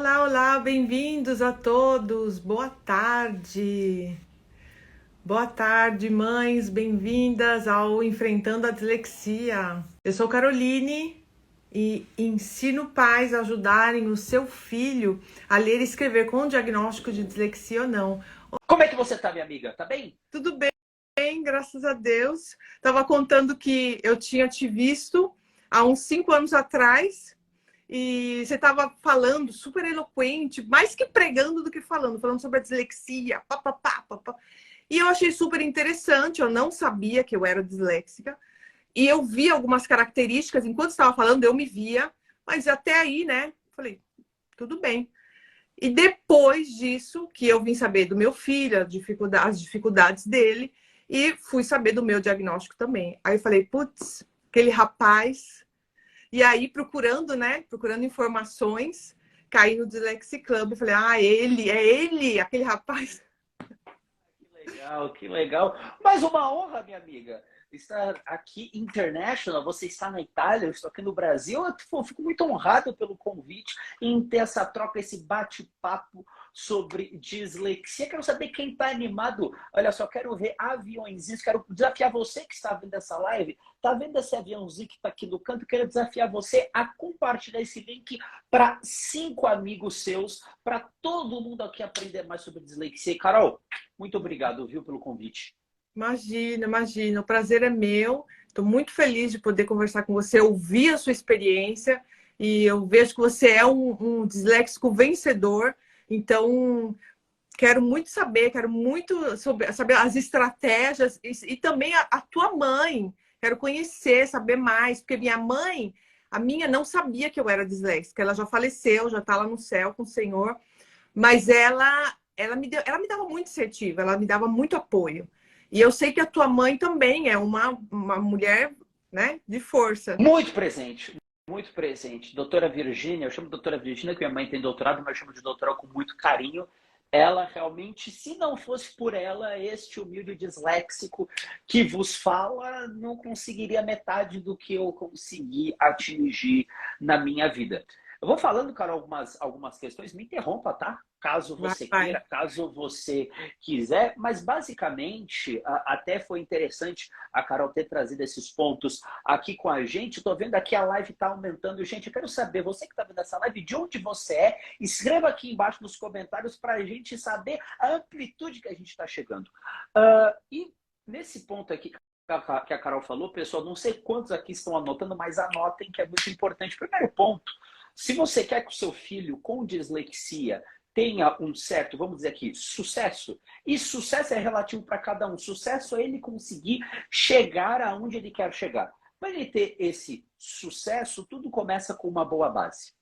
Olá, olá, bem-vindos a todos. Boa tarde. Boa tarde, mães, bem-vindas ao Enfrentando a Dislexia. Eu sou Caroline e ensino pais a ajudarem o seu filho a ler e escrever com diagnóstico de dislexia ou não. Como é que você tá, minha amiga? Tá bem? Tudo bem, graças a Deus. Estava contando que eu tinha te visto há uns 5 anos atrás. E você estava falando, super eloquente, mais que pregando do que falando sobre a dislexia, papapá, papá. E eu achei super interessante, eu não sabia que eu era disléxica. E eu vi algumas características, enquanto estava falando, eu me via, mas até aí, né? Falei, tudo bem. E depois disso, que eu vim saber do meu filho, as dificuldades dele, e fui saber do meu diagnóstico também. Aí eu falei, putz, aquele rapaz. E aí, procurando, né? Procurando informações, caí no Dyslexia Club e falei, é ele, aquele rapaz. Que legal, que legal. Mas uma honra, minha amiga, estar aqui international. Você está na Itália, eu estou aqui no Brasil. Eu fico muito honrado pelo convite em ter essa troca, esse bate-papo sobre dislexia. Quero saber quem está animado. Olha só, quero ver aviõezinhos. Quero desafiar você que está vendo essa live. Está vendo esse aviãozinho que está aqui no canto? Quero desafiar você a compartilhar esse link para 5 amigos seus, para todo mundo aqui aprender mais sobre dislexia. E, Carol, muito obrigado, viu, pelo convite. Imagina, imagina. O prazer é meu. Estou muito feliz de poder conversar com você, ouvir a sua experiência. E eu vejo que você é um disléxico vencedor. Então, quero muito saber as estratégias e também a tua mãe. Quero conhecer, saber mais, porque a minha não sabia que eu era disléxica. Ela já faleceu, já está lá no céu com o Senhor, mas ela me dava muito incentivo, ela me dava muito apoio. E eu sei que a tua mãe também é uma mulher, né, de força. Muito presente, muito presente. Doutora Virgínia, eu chamo de doutora Virgínia, que minha mãe tem doutorado, mas eu chamo de doutora com muito carinho. Ela realmente, se não fosse por ela, este humilde disléxico que vos fala, não conseguiria metade do que eu consegui atingir na minha vida. Eu vou falando, Carol, algumas questões, me interrompa, tá? Caso Vai, você vai. queira, caso você quiser, mas basicamente até foi interessante a Carol ter trazido esses pontos aqui com a gente. Estou vendo aqui a live está aumentando. Gente, eu quero saber, você que está vendo essa live, de onde você é? Escreva aqui embaixo nos comentários para a gente saber a amplitude que a gente está chegando. E nesse ponto aqui que a Carol falou, pessoal, não sei quantos aqui estão anotando, mas anotem que é muito importante. Primeiro ponto, se você quer que o seu filho com dislexia tenha um certo, vamos dizer aqui, sucesso, e sucesso é relativo para cada um, sucesso é ele conseguir chegar aonde ele quer chegar. Para ele ter esse sucesso, tudo começa com uma boa base.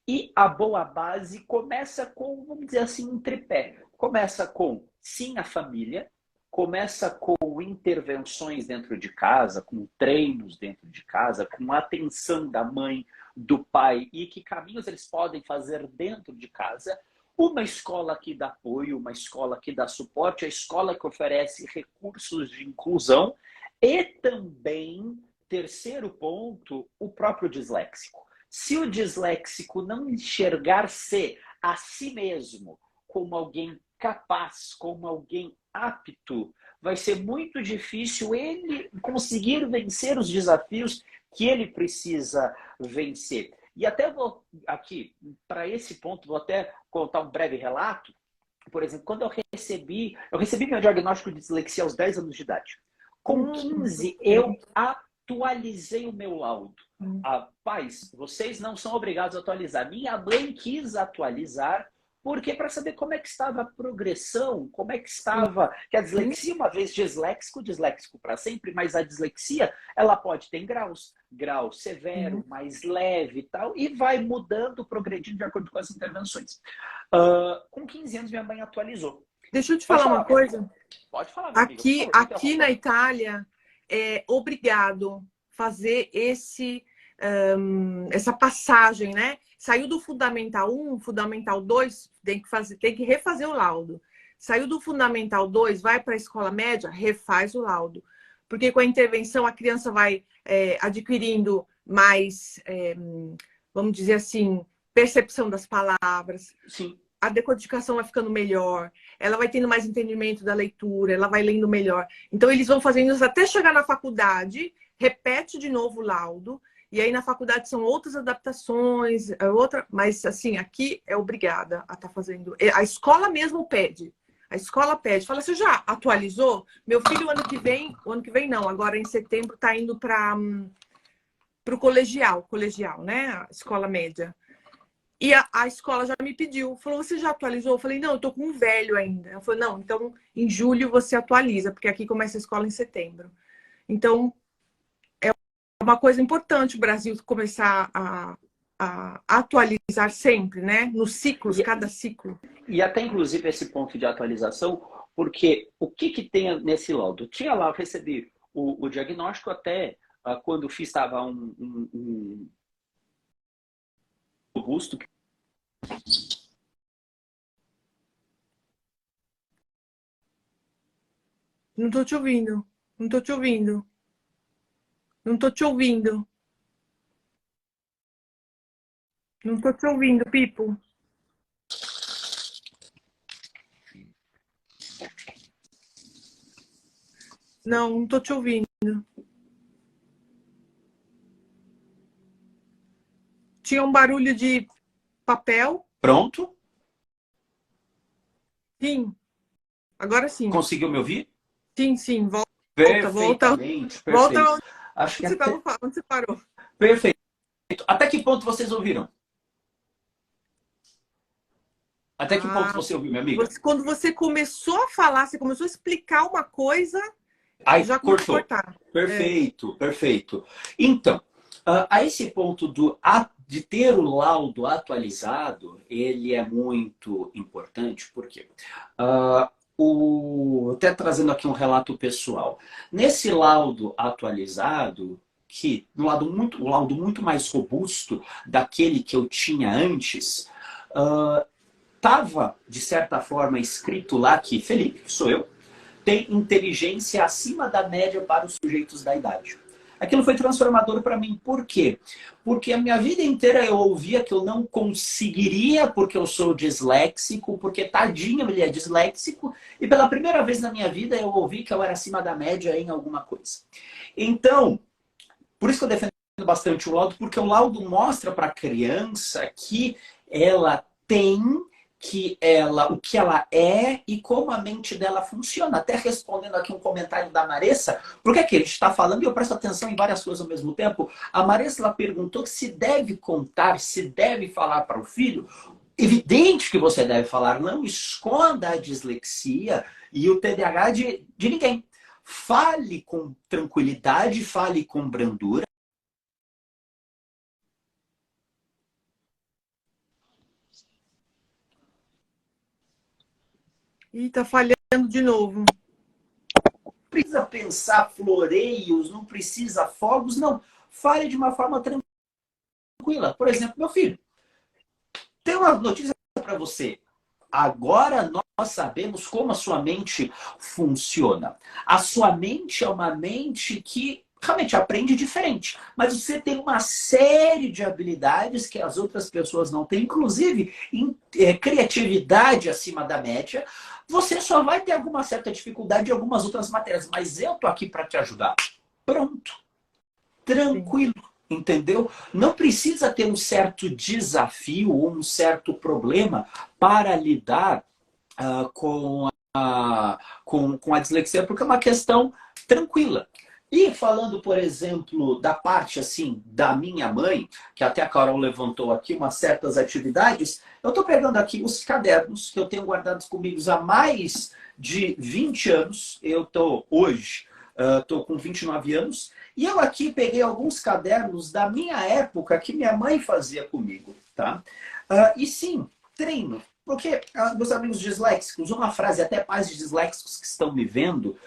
E a boa base começa com, vamos dizer assim, um tripé. Começa com, sim, a família, começa com intervenções dentro de casa, com treinos dentro de casa, com a atenção da mãe, do pai e que caminhos eles podem fazer dentro de casa. Uma escola que dá apoio, uma escola que dá suporte, a escola que oferece recursos de inclusão e também, terceiro ponto, o próprio disléxico. Se o disléxico não enxergar-se a si mesmo como alguém capaz, como alguém apto, vai ser muito difícil ele conseguir vencer os desafios que ele precisa vencer. E até vou aqui, para esse ponto, vou até contar um breve relato. Por exemplo, quando eu recebi meu diagnóstico de dislexia aos 10 anos de idade. Com 15, eu atualizei o meu laudo. Pais, vocês não são obrigados a atualizar. Minha mãe quis atualizar, porque para saber como é que estava a progressão, como é que estava. Que a dislexia, uma vez disléxico, disléxico para sempre, mas a dislexia, ela pode ter graus. Grau severo, mais leve e tal, e vai mudando, progredindo de acordo com as intervenções. Com 15 anos, minha mãe atualizou. Deixa eu te Pode falar uma falar, minha amiga. coisa. Pode falar, minha amiga, por Aqui, favor, me aqui na interrompa. Itália, é obrigado fazer essa passagem, né? Saiu do Fundamental 1, Fundamental 2, tem que refazer o laudo. Saiu do Fundamental 2, vai para a escola média, refaz o laudo. Porque com a intervenção a criança vai adquirindo mais, vamos dizer assim, percepção das palavras, Sim. a decodificação vai ficando melhor, ela vai tendo mais entendimento da leitura, ela vai lendo melhor. Então, eles vão fazendo isso até chegar na faculdade, repete de novo o laudo, e aí na faculdade são outras adaptações, mas assim, aqui é obrigada a estar fazendo. A escola mesmo pede. A escola pede. Fala, você já atualizou? Meu filho, o ano que vem não, agora em setembro está indo para o colegial, né? A escola média. E a escola já me pediu, falou, você já atualizou? Eu falei, não, eu tô com um velho ainda. Ela falou, não, então em julho você atualiza, porque aqui começa a escola em setembro. Então, é uma coisa importante o Brasil começar a atualizar sempre, né? Nos ciclos, cada ciclo. E até, inclusive, esse ponto de atualização, porque o que tem nesse laudo? Tinha lá, eu recebi o diagnóstico até quando fiz, estava um robusto. Não tô te ouvindo. Não tô te ouvindo. Não tô te ouvindo. Não tô te ouvindo, Pipo. Não, não tô te ouvindo. Tinha um barulho de papel. Pronto? Sim. Agora sim. Conseguiu me ouvir? Sim, sim. Volta. Perfeitamente, Volta perfeito. onde Acho que onde você parou. Perfeito. Até que ponto vocês ouviram? Até que ponto você ouviu, minha amiga? Quando você começou a falar, você começou a explicar uma coisa, Aí já começou a cortou. cortar. Perfeito, perfeito. Então, a esse ponto de ter o laudo atualizado, ele é muito importante, porque até trazendo aqui um relato pessoal. Nesse laudo atualizado, que um laudo muito mais robusto daquele que eu tinha antes, estava, de certa forma, escrito lá que Felipe, que sou eu, tem inteligência acima da média para os sujeitos da idade. Aquilo foi transformador para mim. Por quê? Porque a minha vida inteira eu ouvia que eu não conseguiria porque eu sou disléxico, porque tadinho ele é disléxico, e pela primeira vez na minha vida eu ouvi que eu era acima da média em alguma coisa. Então, por isso que eu defendo bastante o laudo, porque o laudo mostra para a criança que ela tem o que ela é e como a mente dela funciona. Até respondendo aqui um comentário da Maressa, porque aqui a gente está falando e eu presto atenção em várias coisas ao mesmo tempo. A Maressa ela perguntou se deve contar, se deve falar para o filho. Evidente que você deve falar, não esconda a dislexia e o TDAH de ninguém. Fale com tranquilidade, fale com brandura. Ih, tá falhando de novo. Não precisa pensar floreios, não precisa fogos, não. Fale de uma forma tranquila. Por exemplo, meu filho, tem uma notícia para você. Agora nós sabemos como a sua mente funciona. A sua mente é uma mente que realmente aprende diferente. Mas você tem uma série de habilidades que as outras pessoas não têm, inclusive criatividade acima da média. Você só vai ter alguma certa dificuldade em algumas outras matérias, mas eu tô aqui para te ajudar. Pronto. Tranquilo. Sim. Entendeu? Não precisa ter um certo desafio ou um certo problema para lidar com a dislexia, porque é uma questão tranquila. E falando, por exemplo, da parte assim da minha mãe, que até a Carol levantou aqui umas certas atividades, eu estou pegando aqui os cadernos que eu tenho guardados comigo há mais de 20 anos. Eu estou hoje, estou com 29 anos, e eu aqui peguei alguns cadernos da minha época que minha mãe fazia comigo, tá? E sim, treino. Porque, meus amigos disléxicos, uma frase, até pais de disléxicos que estão me vendo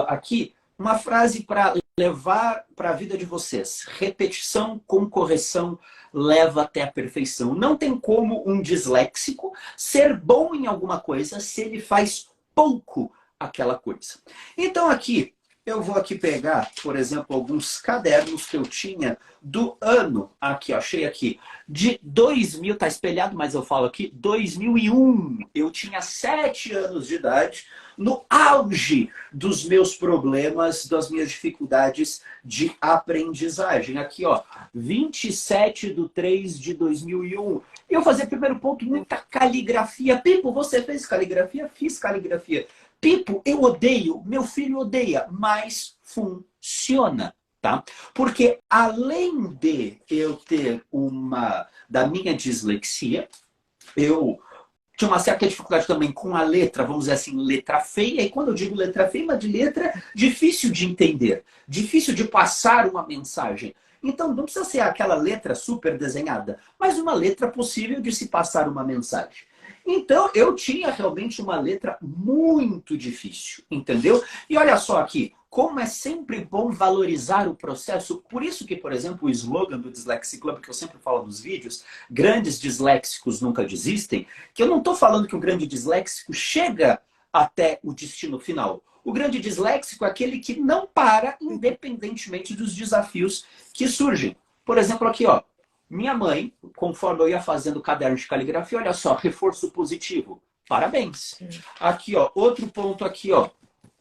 aqui, uma frase para levar para a vida de vocês. Repetição com correção leva até a perfeição. Não tem como um disléxico ser bom em alguma coisa se ele faz pouco aquela coisa. Então aqui, eu vou aqui pegar, por exemplo, alguns cadernos que eu tinha do ano, aqui, ó, achei aqui, de 2000, tá espelhado, mas eu falo aqui, 2001. Eu tinha 7 anos de idade, no auge dos meus problemas, das minhas dificuldades de aprendizagem. Aqui, ó, 27/3/2001. E eu fazia, primeiro ponto, muita caligrafia. Pipo, você fez caligrafia? Fiz caligrafia. Pipo, eu odeio, meu filho odeia, mas funciona, tá? Porque além de eu ter da minha dislexia, eu tinha uma certa dificuldade também com a letra, vamos dizer assim, letra feia. E quando eu digo letra feia, uma de letra difícil de entender, difícil de passar uma mensagem. Então não precisa ser aquela letra super desenhada, mas uma letra possível de se passar uma mensagem. Então, eu tinha realmente uma letra muito difícil, entendeu? E olha só aqui, como é sempre bom valorizar o processo. Por isso que, por exemplo, o slogan do Dyslexia Club, que eu sempre falo nos vídeos, grandes disléxicos nunca desistem, que eu não estou falando que o grande disléxico chega até o destino final. O grande disléxico é aquele que não para, independentemente dos desafios que surgem. Por exemplo, aqui, ó. Minha mãe, conforme eu ia fazendo caderno de caligrafia, olha só, reforço positivo. Parabéns. Aqui, ó, outro ponto aqui, ó.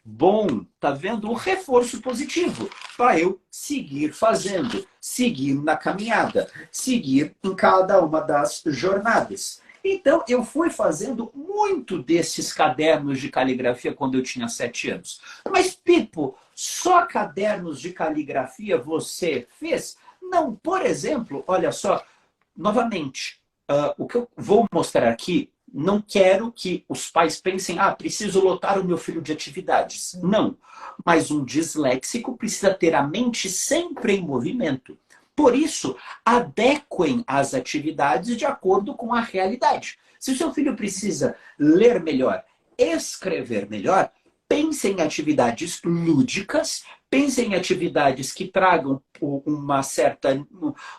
Bom, tá vendo? O reforço positivo para eu seguir fazendo, seguir na caminhada, seguir em cada uma das jornadas. Então, eu fui fazendo muito desses cadernos de caligrafia quando eu tinha 7 anos. Mas, Pipo, só cadernos de caligrafia você fez? Não, por exemplo, olha só, novamente, o que eu vou mostrar aqui, não quero que os pais pensem, preciso lotar o meu filho de atividades. Não, mas um disléxico precisa ter a mente sempre em movimento. Por isso, adequem as atividades de acordo com a realidade. Se o seu filho precisa ler melhor, escrever melhor, pense em atividades lúdicas, pense em atividades que tragam uma certa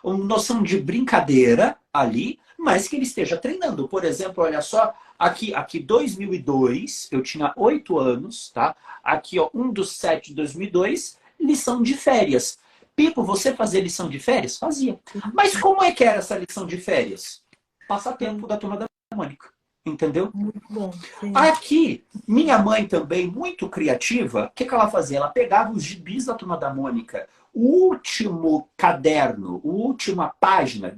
noção de brincadeira ali, mas que ele esteja treinando. Por exemplo, olha só, aqui 2002, eu tinha 8 anos, tá? Aqui, ó, 1/7/2002, lição de férias. Pipo, você fazia lição de férias? Fazia. Mas como é que era essa lição de férias? Passatempo da Turma da Mônica. Entendeu? Muito bom. Sim. Aqui, minha mãe também, muito criativa, o que ela fazia? Ela pegava os gibis da Turma da Mônica, o último caderno, a última página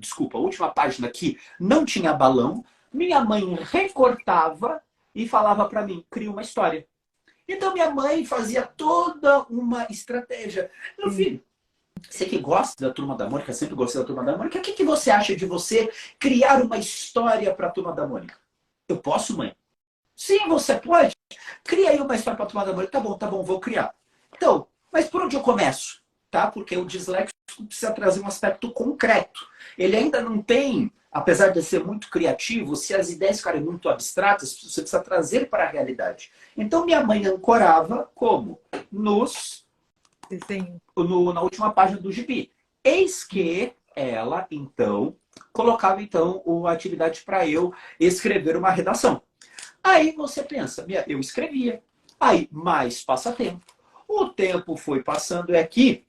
que não tinha balão, minha mãe recortava e falava para mim, cria uma história. Então minha mãe fazia toda uma estratégia. Meu filho, você que gosta da Turma da Mônica, sempre gostei da Turma da Mônica, o que você acha de você criar uma história para a Turma da Mônica? Eu posso, mãe? Sim, você pode. Cria aí uma história para a Turma da Mônica. Tá bom, vou criar. Então, mas por onde eu começo? Tá? Porque o disléxico precisa trazer um aspecto concreto. Ele ainda não tem, apesar de ser muito criativo, se as ideias ficarem muito abstratas, você precisa trazer para a realidade. Então, minha mãe ancorava como? Na última página do gibi. Eis que ela, então, colocava, então, a atividade para eu escrever uma redação. Aí você pensa, eu escrevia. Aí, mais passatempo. O tempo foi passando e aqui,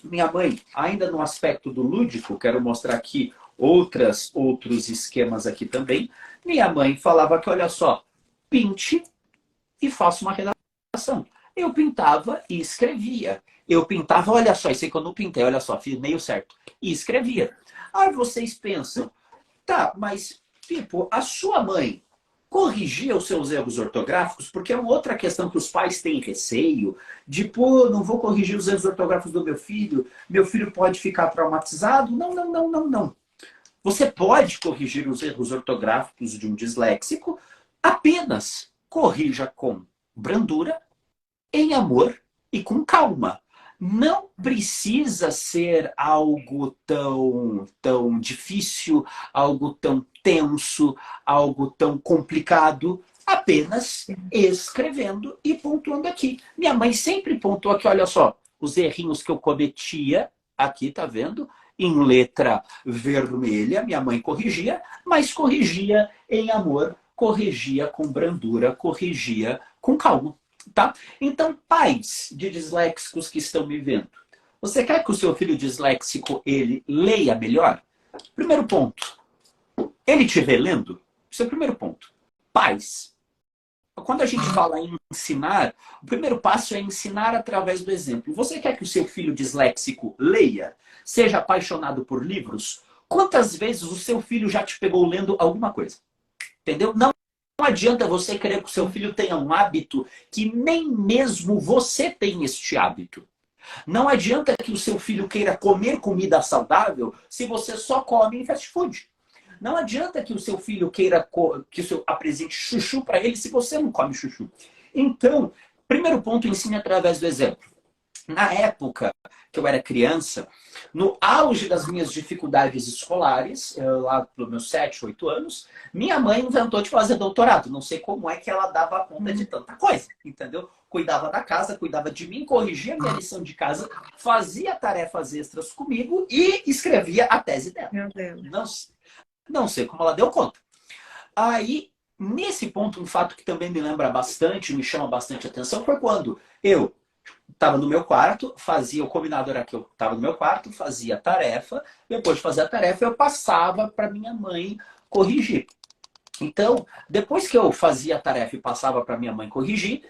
minha mãe, ainda no aspecto do lúdico, quero mostrar aqui outros esquemas aqui também. Minha mãe falava que, olha só, pinte e faça uma redação. Eu pintava e escrevia. Eu pintava, olha só, isso aí que eu não pintei, olha só, fiz meio certo. E escrevia. Aí vocês pensam, tá, mas, Pipo, a sua mãe corrigia os seus erros ortográficos? Porque é uma outra questão que os pais têm receio de, não vou corrigir os erros ortográficos do meu filho pode ficar traumatizado. Não. Você pode corrigir os erros ortográficos de um disléxico, apenas corrija com brandura, em amor e com calma. Não precisa ser algo tão difícil, algo tão tenso, algo tão complicado. Apenas escrevendo e pontuando aqui. Minha mãe sempre pontuou aqui, olha só, os errinhos que eu cometia, aqui, tá vendo? Em letra vermelha, minha mãe corrigia, mas corrigia em amor, corrigia com brandura, corrigia com calma. Tá? Então, pais de disléxicos que estão me vendo, você quer que o seu filho disléxico ele leia melhor? Primeiro ponto, ele te vê lendo? Esse é o primeiro ponto. Pais. Quando a gente fala em ensinar, o primeiro passo é ensinar através do exemplo. Você quer que o seu filho disléxico leia? Seja apaixonado por livros? Quantas vezes o seu filho já te pegou lendo alguma coisa? Entendeu? Não adianta você querer que o seu filho tenha um hábito que nem mesmo você tem este hábito. Não adianta que o seu filho queira comer comida saudável se você só come em fast food. Não adianta que o seu filho queira que o seu apresente chuchu para ele se você não come chuchu. Então, primeiro ponto, ensine através do exemplo. Na época que eu era criança, no auge das minhas dificuldades escolares, lá pelos meus 7, 8 anos, minha mãe inventou de fazer doutorado. Não sei como é que ela dava conta de tanta coisa, entendeu? Cuidava da casa, cuidava de mim, corrigia minha lição de casa, fazia tarefas extras comigo e escrevia a tese dela. Meu Deus. Não sei como ela deu conta. Aí, nesse ponto, um fato que também me lembra bastante, me chama bastante atenção, foi quando eu estava no meu quarto, o combinado era que eu estava no meu quarto, fazia a tarefa, depois de fazer a tarefa, eu passava para minha mãe corrigir. Então, depois que eu fazia a tarefa e passava para minha mãe corrigir,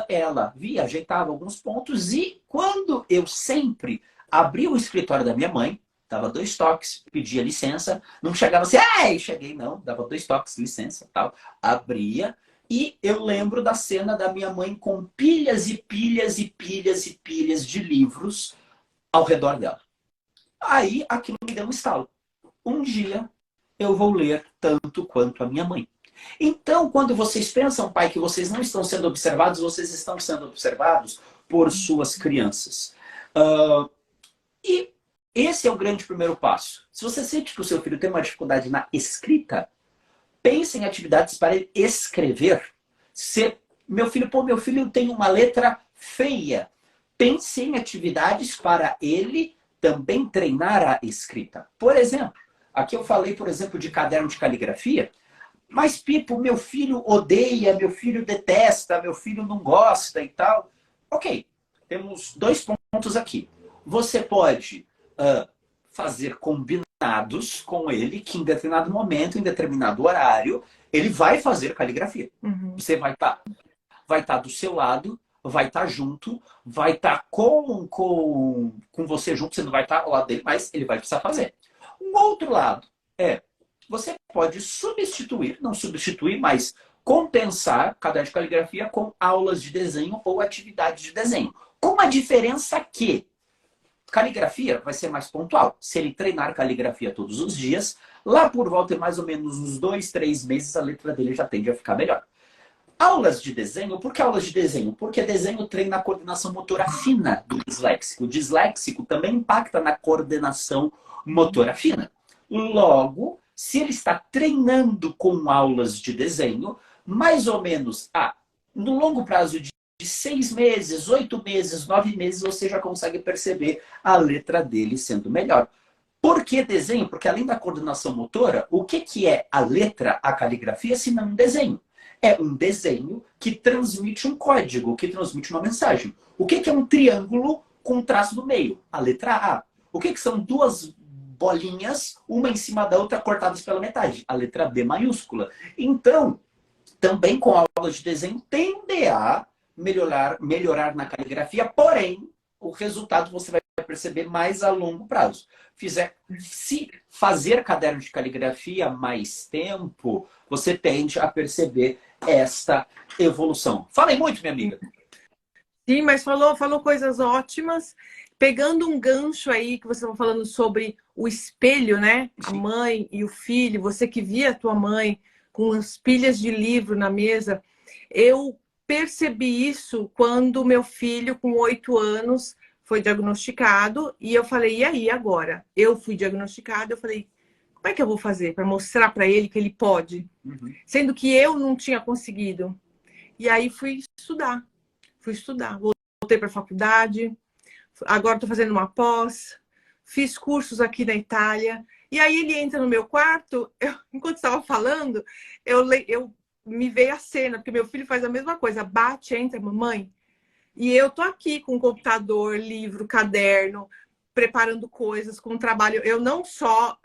ela via, ajeitava alguns pontos e quando eu sempre abria o escritório da minha mãe, dava 2 toques, pedia licença, não chegava assim, ai, cheguei, não, dava 2 toques, licença, tal, abria. E eu lembro da cena da minha mãe com pilhas e pilhas e pilhas e pilhas de livros ao redor dela. Aí aquilo me deu um estalo. Um dia eu vou ler tanto quanto a minha mãe. Então, quando vocês pensam, pai, que vocês não estão sendo observados, vocês estão sendo observados por suas crianças. E esse é o grande primeiro passo. Se você sente que o seu filho tem uma dificuldade na escrita, pense em atividades para ele escrever. Meu filho tem uma letra feia. Pense em atividades para ele também treinar a escrita. Por exemplo, aqui eu falei, por exemplo, de caderno de caligrafia. Mas, Pipo, meu filho odeia, meu filho detesta, meu filho não gosta e tal. Ok, temos 2 pontos aqui. Você pode fazer combinados com ele que em determinado momento, em determinado horário, ele vai fazer caligrafia. Uhum. Você vai estar do seu lado, vai estar junto, vai estar com você junto, você não vai estar ao lado dele, mas ele vai precisar fazer. Um outro lado você pode substituir, não substituir, mas compensar caderno de caligrafia com aulas de desenho ou atividades de desenho. Com a diferença que caligrafia vai ser mais pontual. Se ele treinar caligrafia todos os dias, lá por volta de mais ou menos uns 2, 3 meses, a letra dele já tende a ficar melhor. Aulas de desenho, por que aulas de desenho? Porque desenho treina a coordenação motora fina do disléxico. O disléxico também impacta na coordenação motora fina. Logo, se ele está treinando com aulas de desenho, mais ou menos no longo prazo de 6 meses, 8 meses, 9 meses, você já consegue perceber a letra dele sendo melhor. Por que desenho? Porque além da coordenação motora, o que é a letra, a caligrafia, se não um desenho? É um desenho que transmite um código, que transmite uma mensagem. O que é um triângulo com um traço no meio? A letra A. O que são 2 bolinhas, uma em cima da outra, cortadas pela metade? A letra B maiúscula. Então, também com aulas de desenho, tende a melhorar na caligrafia, porém, o resultado você vai perceber mais a longo prazo. Se fazer caderno de caligrafia mais tempo, você tende a perceber esta evolução. Falei muito, minha amiga. Sim, mas falou coisas ótimas. Pegando um gancho aí que você estava falando sobre o espelho, né? Sim. A mãe e o filho, você que via a tua mãe com as pilhas de livro na mesa. Eu percebi isso quando meu filho, com 8 anos, foi diagnosticado. E eu falei, e aí, agora? Eu fui diagnosticada, eu falei, como é que eu vou fazer para mostrar para ele que ele pode? Uhum. Sendo que eu não tinha conseguido. E aí fui estudar. Voltei para a faculdade. Agora estou fazendo uma pós. Fiz cursos aqui na Itália. E aí ele entra no meu quarto. Enquanto estava falando, eu me veio a cena, porque meu filho faz a mesma coisa, bate, entra, mamãe. E eu tô aqui com computador, livro, caderno, preparando coisas com trabalho. Eu não só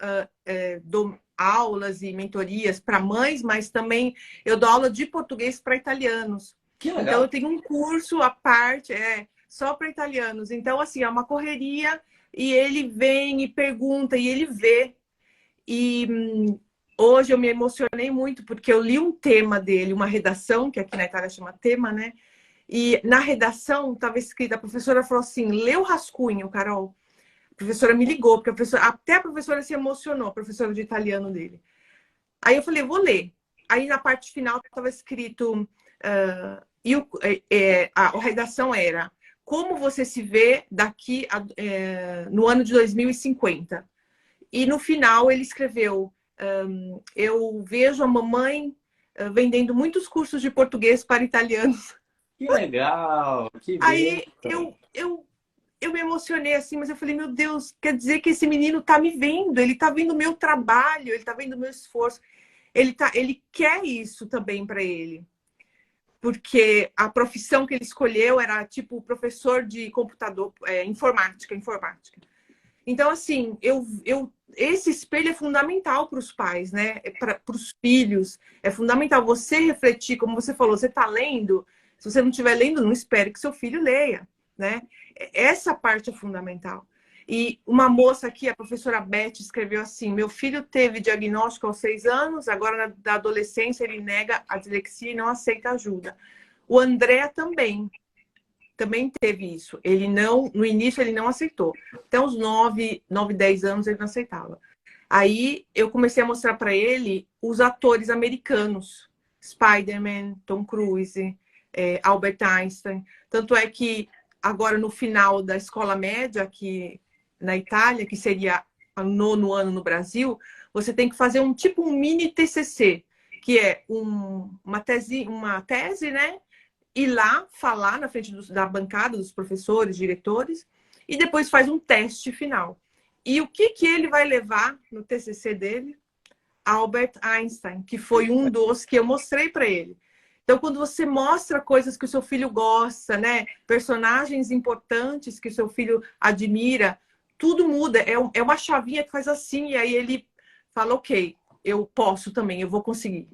dou aulas e mentorias para mães, mas também eu dou aula de português para italianos. Que Então eu legal. tenho um curso à parte, só para italianos. Então, assim, é uma correria e ele vem e pergunta e ele vê. E hoje eu me emocionei muito porque eu li um tema dele, uma redação, que aqui na Itália chama tema, né? E na redação estava escrita, a professora falou assim, lê o rascunho, Carol. A professora me ligou, porque até a professora se emocionou, a professora de italiano dele. Aí eu falei, vou ler. Aí na parte final estava escrito, a redação era, como você se vê daqui no ano de 2050? E no final ele escreveu, eu vejo a mamãe vendendo muitos cursos de português para italianos. Que legal, que Aí bênção. eu me emocionei assim, mas eu falei, meu Deus, quer dizer que esse menino tá me vendo, ele tá vendo o meu trabalho, ele tá vendo o meu esforço. Ele quer isso também para ele. Porque a profissão que ele escolheu era tipo professor de computador, informática. Então, assim, esse espelho é fundamental para os pais, né? Para os filhos. É fundamental você refletir, como você falou, você está lendo. Se você não estiver lendo, não espere que seu filho leia, né? Essa parte é fundamental. E uma moça aqui, a professora Beth, escreveu assim: meu filho teve diagnóstico aos 6 anos, agora na adolescência ele nega a dislexia e não aceita ajuda. O André também teve isso. Ele não, no início ele não aceitou. Até uns 10 anos ele não aceitava. Aí eu comecei a mostrar para ele os atores americanos, Spider-Man, Tom Cruise, Albert Einstein. Tanto é que agora no final da escola média aqui na Itália, que seria o 9º ano no Brasil, você tem que fazer um mini TCC, que é uma tese, né? Ir lá falar na frente da bancada dos professores, diretores, e depois faz um teste final. E o que ele vai levar no TCC dele? Albert Einstein, que foi um dos que eu mostrei para ele. Então, quando você mostra coisas que o seu filho gosta, né? Personagens importantes que o seu filho admira, tudo muda. É uma chavinha que faz assim, e aí ele fala, ok, eu posso também, eu vou conseguir.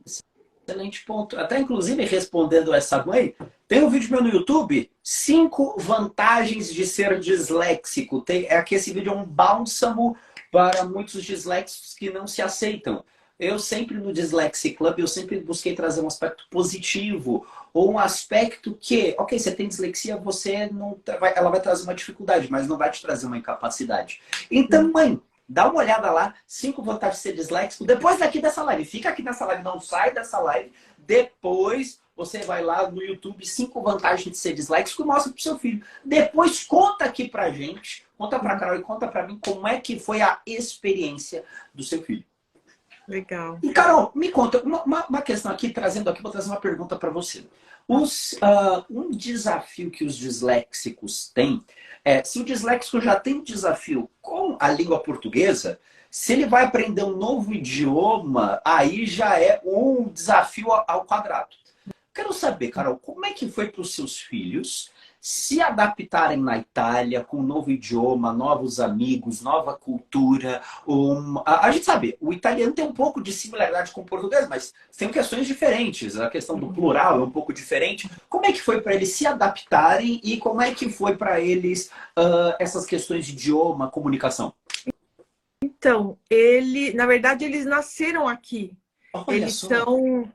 Excelente ponto. Até inclusive respondendo essa mãe, tem um vídeo meu no YouTube, 5 vantagens de ser disléxico. É que esse vídeo é um bálsamo para muitos disléxicos que não se aceitam. Eu sempre no Dyslexia Club, eu sempre busquei trazer um aspecto positivo, ou um aspecto que, ok, você tem dislexia, você não ela vai trazer uma dificuldade, mas não vai te trazer uma incapacidade. Então, mãe, dá uma olhada lá, 5 vantagens de ser disléxico. Depois daqui dessa live, fica aqui nessa live, não sai dessa live. Depois você vai lá no YouTube, 5 vantagens de ser disléxico e mostra pro seu filho. Depois conta aqui pra gente, conta pra Carol e conta pra mim como é que foi a experiência do seu filho. Legal. E Carol, me conta, uma questão aqui, vou trazer uma pergunta para você. Um desafio que os disléxicos têm se o disléxico já tem um desafio com a língua portuguesa, se ele vai aprender um novo idioma, aí já é um desafio ao quadrado. Quero saber, Carol, como é que foi para os seus filhos se adaptarem na Itália com um novo idioma, novos amigos, nova cultura? A gente sabe, o italiano tem um pouco de similaridade com o português, mas tem questões diferentes. A questão do plural é um pouco diferente. Como é que foi para eles se adaptarem e como é que foi para eles essas questões de idioma, comunicação? Então, na verdade, eles nasceram aqui. Olha Eles só. são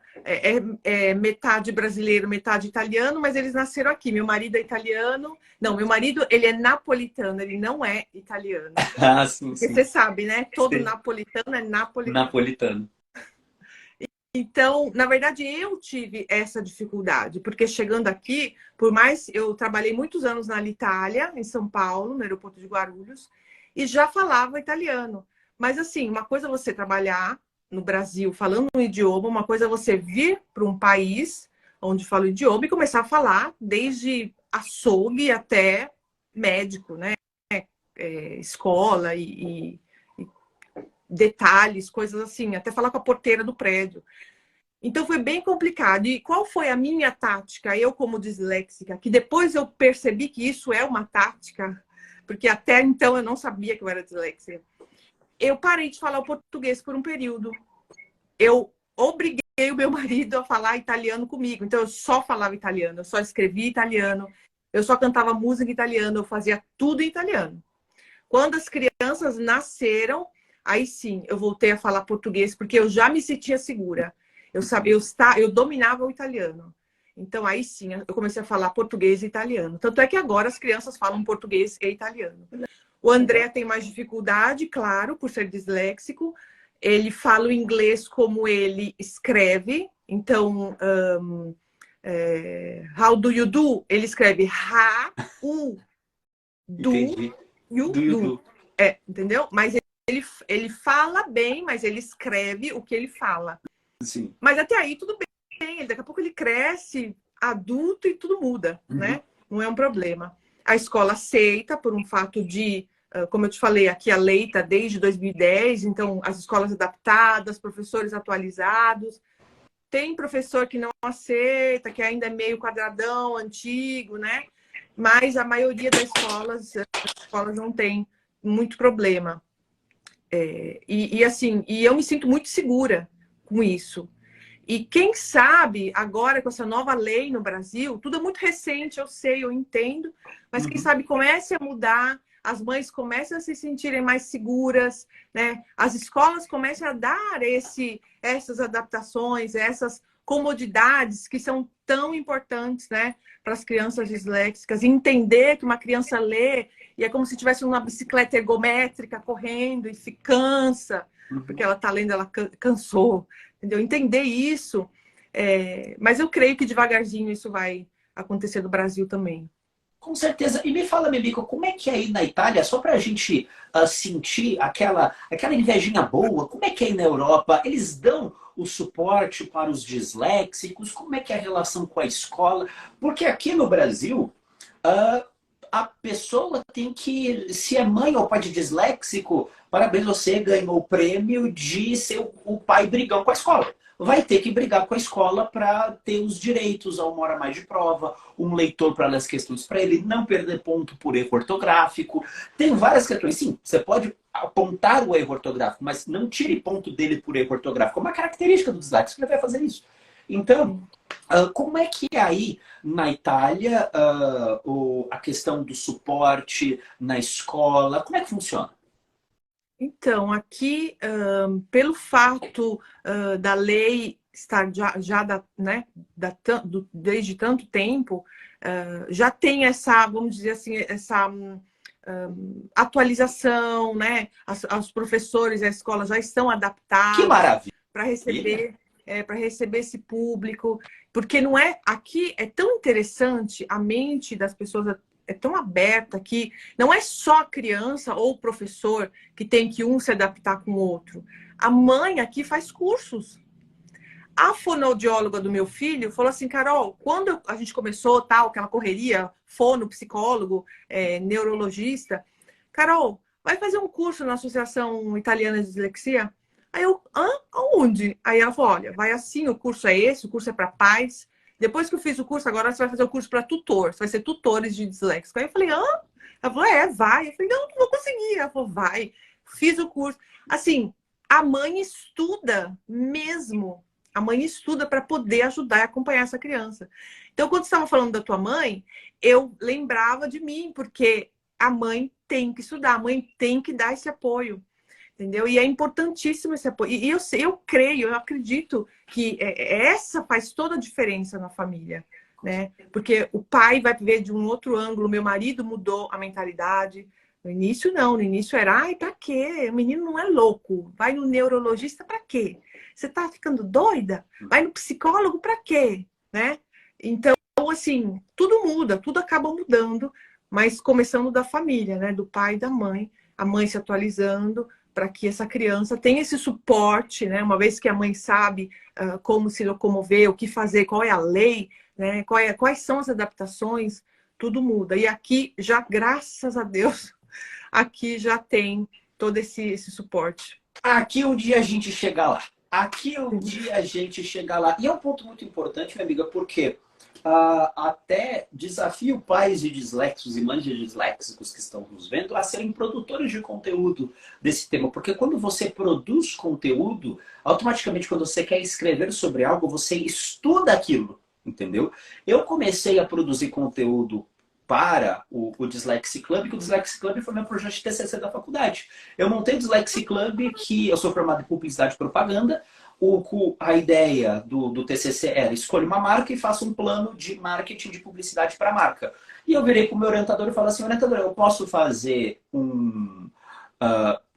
metade brasileiro, metade italiano, mas eles nasceram aqui. Meu marido é italiano. Não, meu marido, ele é napolitano, ele não é italiano. Ah, sim, Porque sim. você sabe, né? Todo Sim. napolitano é napolitano. Napolitano. Então, na verdade, eu tive essa dificuldade, porque chegando aqui, por mais eu trabalhei muitos anos na Itália, em São Paulo, no aeroporto de Guarulhos, e já falava italiano. Mas assim, uma coisa é você trabalhar no Brasil falando um idioma, uma coisa é você vir para um país onde fala o idioma e começar a falar desde açougue até médico, né? Escola e detalhes, coisas assim, até falar com a porteira do prédio. Então foi bem complicado. E qual foi a minha tática? Eu, como disléxica, que depois eu percebi que isso é uma tática, porque até então eu não sabia que eu era disléxica. Eu parei de falar o português por um período. Eu obriguei o meu marido a falar italiano comigo. Então eu só falava italiano, eu só escrevia italiano, eu só cantava música em italiano, eu fazia tudo em italiano. Quando as crianças nasceram, aí sim, eu voltei a falar português, porque eu já me sentia segura. Eu sabia, eu dominava o italiano. Então, aí sim, eu comecei a falar português e italiano. Tanto é que agora as crianças falam português e italiano. O André tem mais dificuldade, claro, por ser disléxico. Ele fala o inglês como ele escreve. Então, how do you do? Ele escreve ha, do, Entendi. you Do you do. do? Entendeu? Mas ele fala bem, mas ele escreve o que ele fala. Sim. Mas até aí tudo bem. Daqui a pouco ele cresce adulto e tudo muda, né? Não é um problema. A escola aceita por um fato de, como eu te falei, aqui a lei está desde 2010, então as escolas adaptadas, professores atualizados. Tem professor que não aceita, que ainda é meio quadradão, antigo, né? Mas a maioria das escolas não tem muito problema. Assim, eu me sinto muito segura com isso. E quem sabe, agora com essa nova lei no Brasil, tudo é muito recente, eu sei, eu entendo, mas quem sabe comece a mudar, as mães comecem a se sentirem mais seguras, né? As escolas comecem a dar essas adaptações, essas comodidades que são tão importantes, né, para as crianças disléxicas. Entender que uma criança lê e é como se tivesse uma bicicleta ergométrica correndo e se cansa, porque ela está lendo, ela cansou. Entendeu? Entender isso, mas eu creio que devagarzinho isso vai acontecer no Brasil também. Com certeza. E me fala, Mimico, como é que é aí na Itália, só para a gente sentir aquela invejinha boa, como é que é aí na Europa? Eles dão o suporte para os disléxicos? Como é que é a relação com a escola? Porque aqui no Brasil, ah, a pessoa tem que, se é mãe ou pai de disléxico, parabéns, você ganhou o prêmio de ser o pai brigão com a escola. Vai ter que brigar com a escola para ter os direitos a uma hora mais de prova, um leitor para ler as questões para ele, não perder ponto por erro ortográfico. Tem várias questões. Sim, você pode apontar o erro ortográfico, mas não tire ponto dele por erro ortográfico. É uma característica do disléxico, ele vai fazer isso. Então, como é que é aí na Itália a questão do suporte na escola? Como é que funciona? Então, aqui, pelo fato da lei estar né, desde tanto tempo, já tem essa, vamos dizer assim, essa atualização, né? Os professores, a escola já estão Que adaptados maravilha! para receber esse público, porque não é aqui é tão interessante, a mente das pessoas é tão aberta que não é só a criança ou o professor que tem que um se adaptar com o outro. A mãe aqui faz cursos. A fonoaudióloga do meu filho falou assim, Carol, quando a gente começou, tal, aquela correria, fono, psicólogo, neurologista, Carol, vai fazer um curso na Associação Italiana de Dislexia? Aí eu, aonde? Aí ela falou, olha, vai assim, o curso é esse, o curso é para pais. Depois que eu fiz o curso, agora você vai fazer o curso para tutor, você vai ser tutores de disléxico. Aí eu falei, ela falou, vai. Eu falei, não vou conseguir. Ela falou, vai. Fiz o curso. Assim, a mãe estuda mesmo. A mãe estuda para poder ajudar e acompanhar essa criança. Então, quando você estava falando da tua mãe, eu lembrava de mim, porque a mãe tem que estudar, a mãe tem que dar esse apoio. Entendeu? E é importantíssimo esse apoio. E eu creio, eu acredito que essa faz toda a diferença na família, né? Porque o pai vai ver de um outro ângulo. Meu marido mudou a mentalidade. No início, não. No início era, ai, pra quê? O menino não é louco. Vai no neurologista pra quê? Você tá ficando doida? Vai no psicólogo pra quê? Né? Então, assim, tudo muda, tudo acaba mudando, mas começando da família, né? Do pai e da mãe. A mãe se atualizando, para que essa criança tenha esse suporte, né? Uma vez que a mãe sabe como se locomover, o que fazer, qual é a lei, né? Quais são as adaptações, tudo muda. E aqui já, graças a Deus, aqui já tem todo esse suporte. Aqui um dia a gente chega lá. aqui um dia a gente chegar lá. E é um ponto muito importante, minha amiga, porque até desafio pais de disléxicos e mães de disléxicos que estão nos vendo a serem produtores de conteúdo desse tema. Porque quando você produz conteúdo, automaticamente quando você quer escrever sobre algo, você estuda aquilo, entendeu? Eu comecei a produzir conteúdo para o Dyslexia Club, que o Dyslexia Club foi meu projeto de TCC da faculdade. Eu montei o Dyslexia Club, que eu sou formado em publicidade e propaganda. A ideia do TCC era escolha uma marca e faça um plano de marketing de publicidade para a marca. E eu virei para o meu orientador e falei assim, orientador, eu posso fazer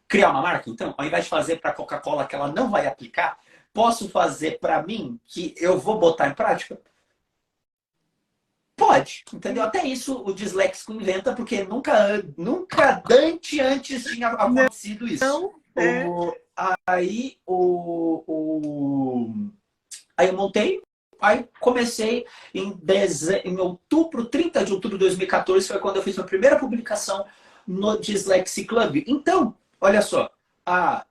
criar uma marca? Então, ao invés de fazer para a Coca-Cola que ela não vai aplicar, posso fazer para mim que eu vou botar em prática? Pode, entendeu? Até isso o disléxico inventa, porque nunca antes tinha acontecido isso. Não, Aí, aí eu montei, aí comecei em outubro, 30 de outubro de 2014, foi quando eu fiz a primeira publicação no Dyslexia Club. Então, olha só, a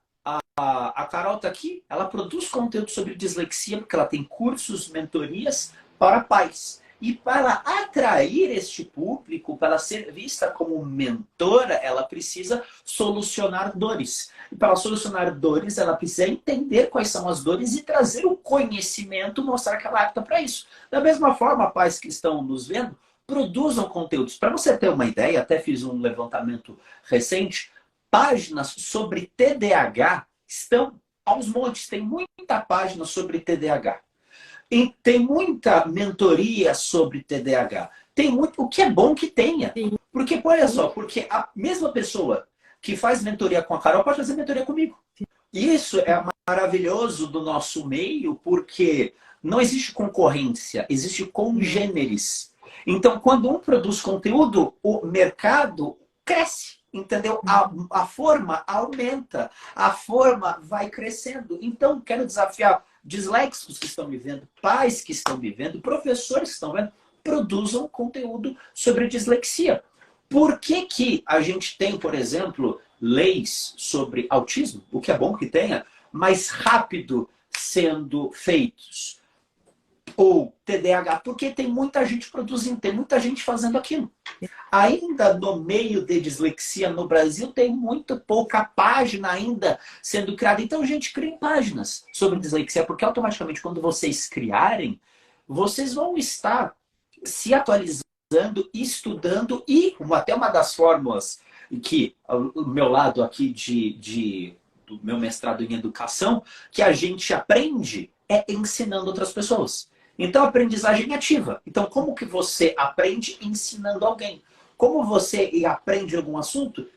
Carol está aqui, ela produz conteúdo sobre dislexia, porque ela tem cursos, mentorias para pais. E para atrair este público, para ser vista como mentora, ela precisa solucionar dores. E para solucionar dores, ela precisa entender quais são as dores e trazer o conhecimento, mostrar que ela é apta para isso. Da mesma forma, pais que estão nos vendo, produzam conteúdos. Para você ter uma ideia, até fiz um levantamento recente, páginas sobre TDAH estão aos montes. Tem muita página sobre TDAH. E tem muita mentoria sobre TDAH. Tem muito, o que é bom que tenha. Porque, olha só, porque a mesma pessoa que faz mentoria com a Carol pode fazer mentoria comigo. Isso é maravilhoso do nosso meio, porque não existe concorrência, existe congêneres. Então, quando um produz conteúdo, o mercado cresce. Entendeu? A forma aumenta, a forma vai crescendo. Então, quero desafiar disléxicos que estão me vendo, pais que estão me vendo, professores que estão vendo, produzam conteúdo sobre dislexia. Por que que a gente tem, por exemplo, leis sobre autismo, o que é bom que tenha, mais rápido sendo feitos? Ou TDAH, porque tem muita gente produzindo, tem muita gente fazendo aquilo. Ainda no meio de dislexia no Brasil, tem muito pouca página ainda sendo criada. Então, gente, criem páginas sobre dislexia, porque automaticamente, quando vocês criarem, vocês vão estar se atualizando, estudando e até uma das fórmulas que o meu lado aqui do meu mestrado em educação, que a gente aprende é ensinando outras pessoas. Então, aprendizagem ativa. Então, como que você aprende ensinando alguém? Como você aprende algum assunto?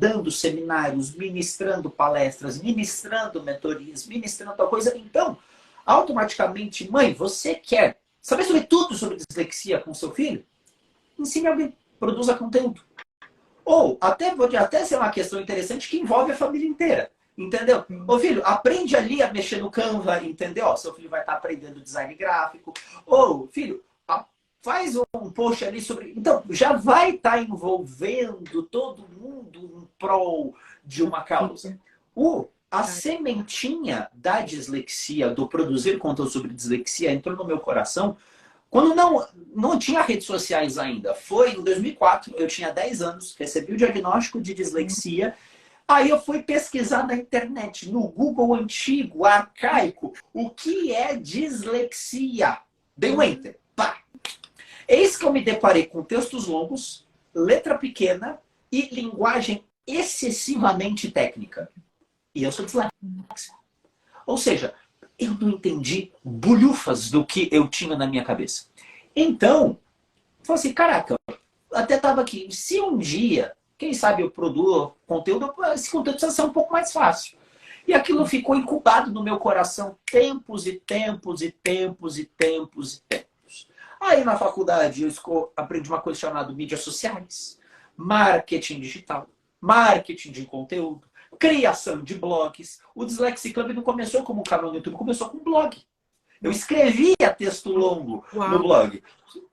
Dando seminários, ministrando palestras, ministrando mentorias, ministrando tal coisa. Então, automaticamente, mãe, você quer saber sobre tudo sobre dislexia com seu filho? Ensine alguém, produza conteúdo. Ou pode até ser uma questão interessante que envolve a família inteira. Entendeu? Ô filho, aprende ali a mexer no Canva, entendeu? Ó, seu filho vai estar aprendendo design gráfico. Ou, filho, faz um post ali sobre... Então, já vai estar envolvendo todo mundo em prol de uma causa. A sementinha da dislexia, do produzir conteúdo sobre dislexia, entrou no meu coração quando não tinha redes sociais ainda. Foi em 2004, eu tinha 10 anos, recebi o diagnóstico de dislexia. Aí eu fui pesquisar na internet, no Google antigo, arcaico, o que é dislexia. Dei um enter. Pá. Eis que eu me deparei com textos longos, letra pequena e linguagem excessivamente técnica. E eu sou disléxico. Ou seja, eu não entendi bulhufas do que eu tinha na minha cabeça. Então, falei assim, caraca, até estava aqui. Se um dia, quem sabe eu produzo conteúdo, esse conteúdo precisa ser um pouco mais fácil. E aquilo ficou incubado no meu coração tempos e tempos e tempos e tempos e tempos. Aí na faculdade eu aprendi uma coisa chamada mídias sociais, marketing digital, marketing de conteúdo, criação de blogs. O Dyslexia Club não começou como um canal no YouTube, começou com um blog. Eu escrevia texto longo no blog.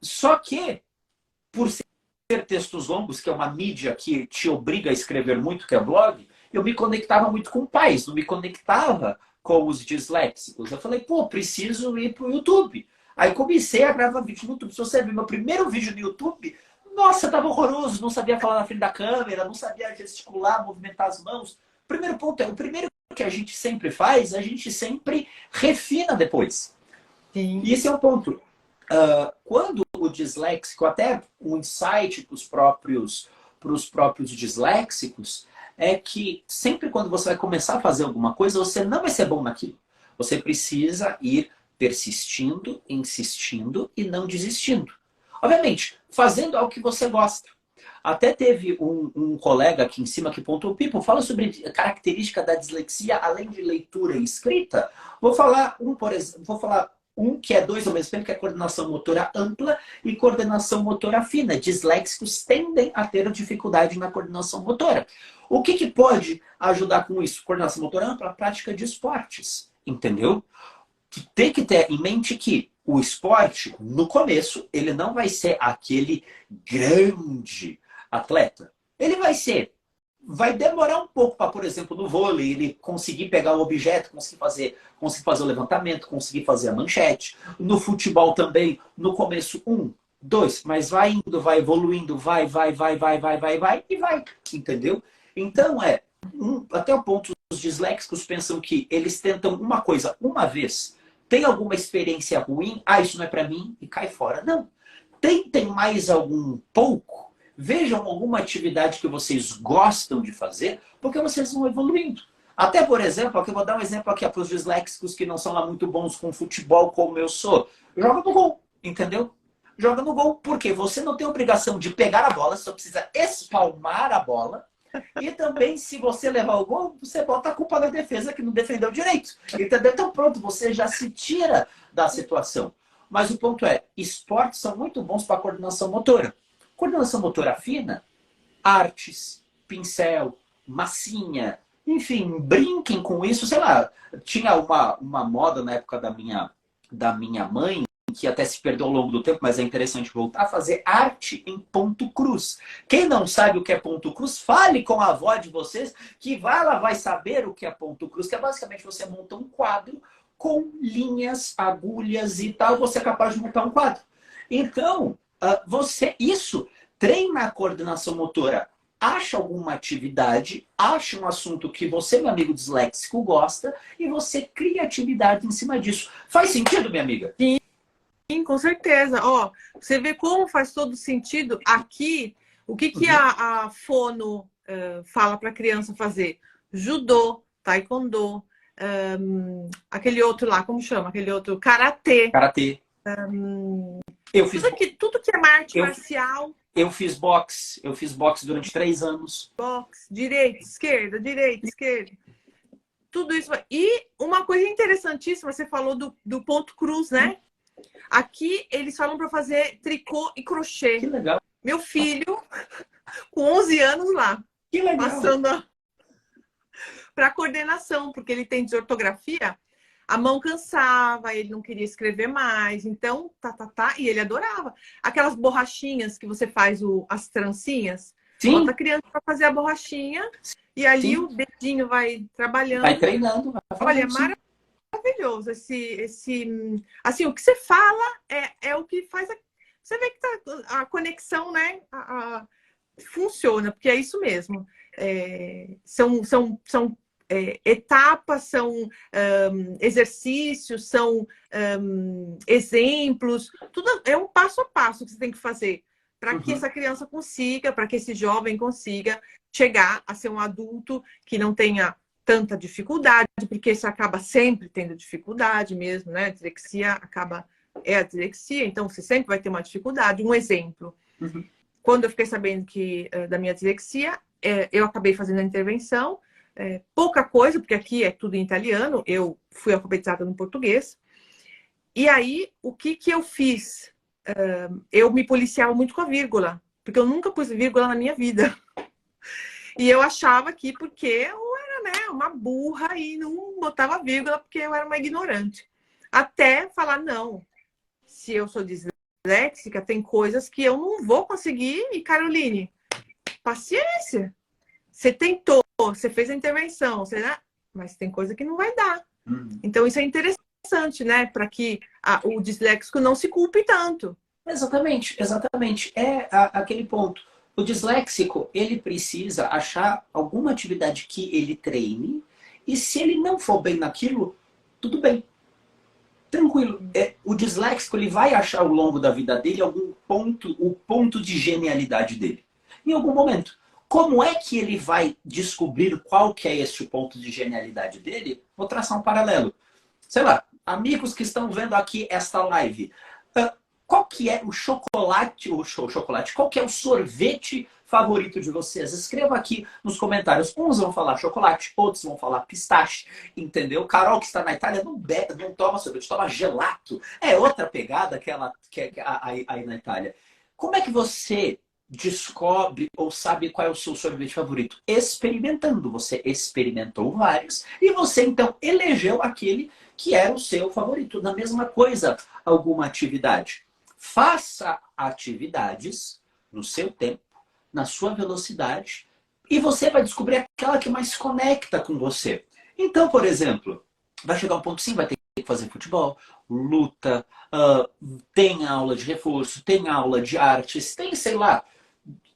Só que, por ser textos longos, que é uma mídia que te obriga a escrever muito, que é blog, eu me conectava muito com pais, não me conectava com os disléxicos? Eu falei, pô, preciso ir pro YouTube. Aí comecei a gravar vídeo no YouTube. Se você ver meu primeiro vídeo no YouTube, nossa, tava horroroso, não sabia falar na frente da câmera, não sabia gesticular, movimentar as mãos. Primeiro ponto é, o primeiro que a gente sempre faz, a gente sempre refina depois. Sim. E esse é um ponto. Quando o disléxico, até um insight para os próprios disléxicos, é que sempre quando você vai começar a fazer alguma coisa, você não vai ser bom naquilo. Você precisa ir persistindo, insistindo e não desistindo. Obviamente, fazendo algo que você gosta. Até teve um colega aqui em cima que pontuou, Pipo, fala sobre característica da dislexia além de leitura e escrita. Vou falar por exemplo, que é 2 ao mesmo tempo, que é coordenação motora ampla e coordenação motora fina. Disléxicos tendem a ter dificuldade na coordenação motora. O que pode ajudar com isso? Coordenação motora ampla, a prática de esportes. Entendeu? Tem que ter em mente que o esporte, no começo, ele não vai ser aquele grande atleta. Ele vai demorar um pouco para, por exemplo, no vôlei, ele conseguir pegar o objeto, conseguir fazer o levantamento, conseguir fazer a manchete. No futebol também, no começo, 1, 2, mas vai indo, vai evoluindo, vai, e vai, entendeu? Então, até o ponto, os disléxicos pensam que eles tentam uma coisa uma vez, tem alguma experiência ruim, isso não é para mim, e cai fora. Não. Tentem mais algum pouco, vejam alguma atividade que vocês gostam de fazer, porque vocês vão evoluindo. Até, por exemplo, eu vou dar um exemplo aqui para os disléxicos que não são lá muito bons com futebol, como eu sou. Joga no gol, entendeu? Joga no gol, porque você não tem obrigação de pegar a bola, só precisa espalmar a bola. E também, se você levar o gol, você bota a culpa na defesa que não defendeu direito. Entendeu? Então, pronto, você já se tira da situação. Mas o ponto é, esportes são muito bons para coordenação motora. Coordenação motora fina, artes, pincel, massinha, enfim, brinquem com isso. Sei lá, tinha uma moda na época da minha mãe, que até se perdeu ao longo do tempo, mas é interessante voltar a fazer arte em ponto cruz. Quem não sabe o que é ponto cruz, fale com a avó de vocês, que ela vai saber o que é ponto cruz, que é basicamente você monta um quadro com linhas, agulhas e tal, você é capaz de montar um quadro. Então, isso treina a coordenação motora. Acha alguma atividade, acha um assunto que você, meu amigo disléxico, gosta, e você cria atividade em cima disso. Faz sentido, minha amiga? Sim, com certeza. Ó, você vê como faz todo sentido aqui. O que a fono fala para a criança fazer? Judô, taekwondo, aquele outro lá, como chama? Aquele outro, karatê. Karatê. Tudo que é arte marcial. Eu fiz boxe durante 3 anos. Boxe, direita, esquerda. Tudo isso. E uma coisa interessantíssima, você falou do ponto cruz, né? Aqui eles falam para fazer tricô e crochê. Que legal. Meu filho, com 11 anos lá, que legal. Passando para coordenação, porque ele tem desortografia, a mão cansava, ele não queria escrever mais, então, e ele adorava. Aquelas borrachinhas que você faz as trancinhas, Sim. Bota a criança para fazer a borrachinha, e ali Sim. o dedinho vai trabalhando. Vai treinando. Olha, maravilhoso assim, o que você fala é o que faz você vê que a conexão, né, funciona, porque é isso mesmo. São etapas, são exercícios, são exemplos, tudo é um passo a passo que você tem que fazer para que essa criança consiga, para que esse jovem consiga chegar a ser um adulto que não tenha tanta dificuldade, porque você acaba sempre tendo dificuldade mesmo, né? A dislexia é a dislexia, então você sempre vai ter uma dificuldade. Um exemplo, quando eu fiquei sabendo da minha dislexia, eu acabei fazendo a intervenção, pouca coisa, porque aqui é tudo em italiano, eu fui alfabetizada no português. E aí, o que eu fiz? Eu me policiava muito com a vírgula, porque eu nunca pus vírgula na minha vida. E eu achava que porque eu era, né, uma burra e não botava vírgula porque eu era uma ignorante. Até falar, não, se eu sou disléxica, tem coisas que eu não vou conseguir. E, Caroline, paciência. Você tentou, você fez a intervenção, mas tem coisa que não vai dar. Uhum. Então, isso é interessante, né? Para que o disléxico não se culpe tanto. Exatamente, exatamente. É aquele ponto. O disléxico, ele precisa achar alguma atividade que ele treine, e se ele não for bem naquilo, tudo bem. Tranquilo. O disléxico, ele vai achar ao longo da vida dele algum ponto, o ponto de genialidade dele. Em algum momento. Como é que ele vai descobrir qual que é este ponto de genialidade dele? Vou traçar um paralelo. Sei lá, amigos que estão vendo aqui esta live. Qual que é o chocolate, qual que é o sorvete favorito de vocês? Escreva aqui nos comentários. Uns vão falar chocolate, outros vão falar pistache, entendeu? Carol, que está na Itália, não toma sorvete, toma gelato. É outra pegada que ela que aí na Itália. Como é que você descobre ou sabe qual é o seu sorvete favorito? Experimentando. Você experimentou vários e você então elegeu aquele que era o seu favorito. Da mesma coisa, alguma atividade. Faça atividades no seu tempo, na sua velocidade, e você vai descobrir aquela que mais conecta com você. Então, por exemplo, vai chegar um ponto sim, vai ter que fazer futebol, luta, tem aula de reforço, tem aula de artes, tem, sei lá,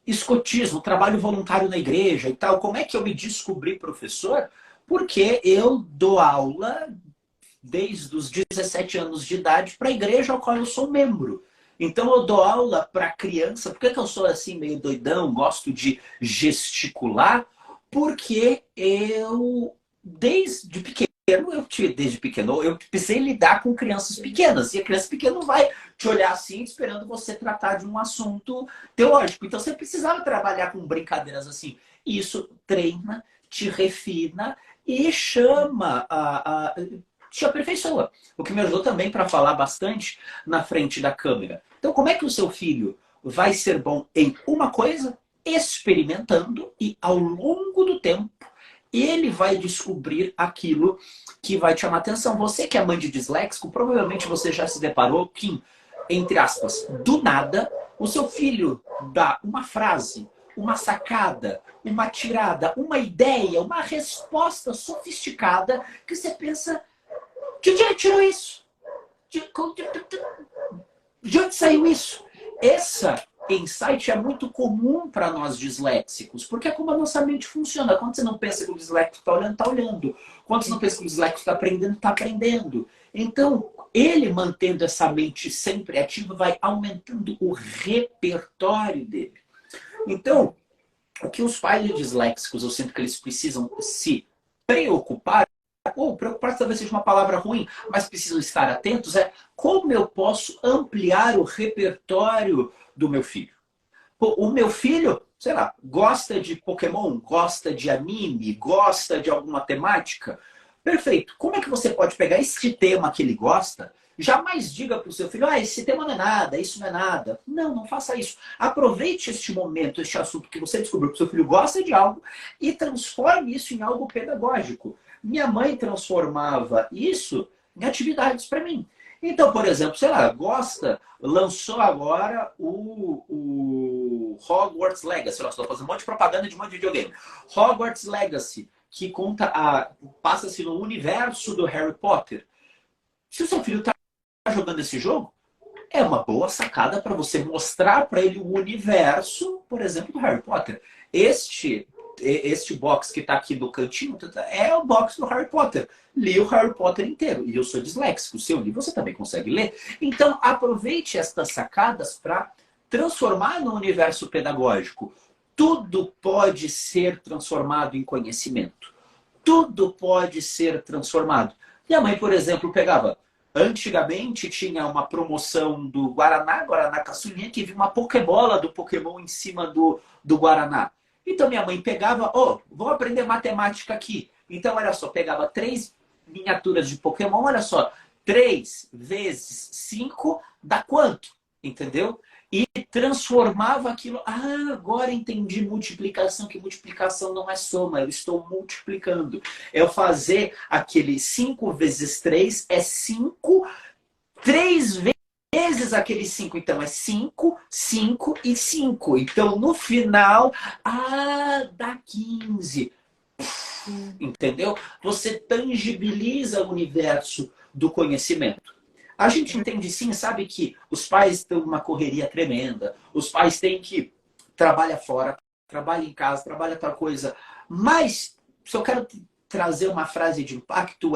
escotismo, trabalho voluntário na igreja e tal. Como é que eu me descobri professor? Porque eu dou aula desde os 17 anos de idade para a igreja ao qual eu sou membro. Então eu dou aula para criança. Por que eu sou assim meio doidão, gosto de gesticular? Porque eu, desde pequeno, eu precisei lidar com crianças pequenas. E a criança pequena não vai te olhar assim, esperando você tratar de um assunto teológico. Então você precisava trabalhar com brincadeiras assim. E isso treina, te refina e te aperfeiçoa. O que me ajudou também para falar bastante na frente da câmera. Então, como é que o seu filho vai ser bom em uma coisa? Experimentando, e ao longo do tempo ele vai descobrir aquilo que vai te chamar atenção. Você que é mãe de disléxico, provavelmente você já se deparou que, entre aspas, do nada, o seu filho dá uma frase, uma sacada, uma tirada, uma ideia, uma resposta sofisticada que você pensa: de onde ele tirou isso? De onde saiu isso? Essa insight é muito comum para nós disléxicos, porque é como a nossa mente funciona. Quando você não pensa que o disléxico está olhando, está olhando. Quando você não pensa que o disléxico está aprendendo, está aprendendo. Então, ele mantendo essa mente sempre ativa, vai aumentando o repertório dele. Então, o que os pais de disléxicos, eu sinto que eles precisam se preocupar, ou preocupar talvez seja uma palavra ruim, mas precisam estar atentos, é como eu posso ampliar o repertório do meu filho. Pô, o meu filho, sei lá, gosta de Pokémon, gosta de anime, gosta de alguma temática. Perfeito. Como é que você pode pegar esse tema que ele gosta? Jamais diga para o seu filho: esse tema não é nada, isso não é nada. Não, não faça isso. Aproveite este momento, este assunto que você descobriu que o seu filho gosta de algo e transforme isso em algo pedagógico. Minha mãe transformava isso em atividades para mim. Então, por exemplo, sei lá, lançou agora o Hogwarts Legacy. Estou fazendo um monte de propaganda de um monte de videogame. Hogwarts Legacy, que passa-se no universo do Harry Potter. Se o seu filho está jogando esse jogo, é uma boa sacada para você mostrar para ele o universo, por exemplo, do Harry Potter. Este box que está aqui no cantinho é o box do Harry Potter. Li o Harry Potter inteiro. E eu sou disléxico. Se eu li, você também consegue ler. Então, aproveite estas sacadas para transformar no universo pedagógico. Tudo pode ser transformado em conhecimento. Tudo pode ser transformado. Minha mãe, por exemplo, pegava... Antigamente tinha uma promoção do Guaraná Caçulinha, que vinha uma Pokébola do Pokémon em cima do Guaraná. Então minha mãe pegava, vou aprender matemática aqui. Então, olha só, pegava 3 miniaturas de Pokémon, olha só, 3 vezes 5 dá quanto? Entendeu? E transformava aquilo. Agora entendi multiplicação, que multiplicação não é soma, eu estou multiplicando. Eu fazer aquele 5 vezes 3 é 5, 3 vezes aquele 5, então é 5, 5 e 5. Então, no final, dá 15. entendeu? Você tangibiliza o universo do conhecimento. A gente entende sim, sabe que os pais estão numa correria tremenda, os pais têm que trabalhar fora, trabalha em casa, trabalha tal coisa. Mas, se eu quero trazer uma frase de impacto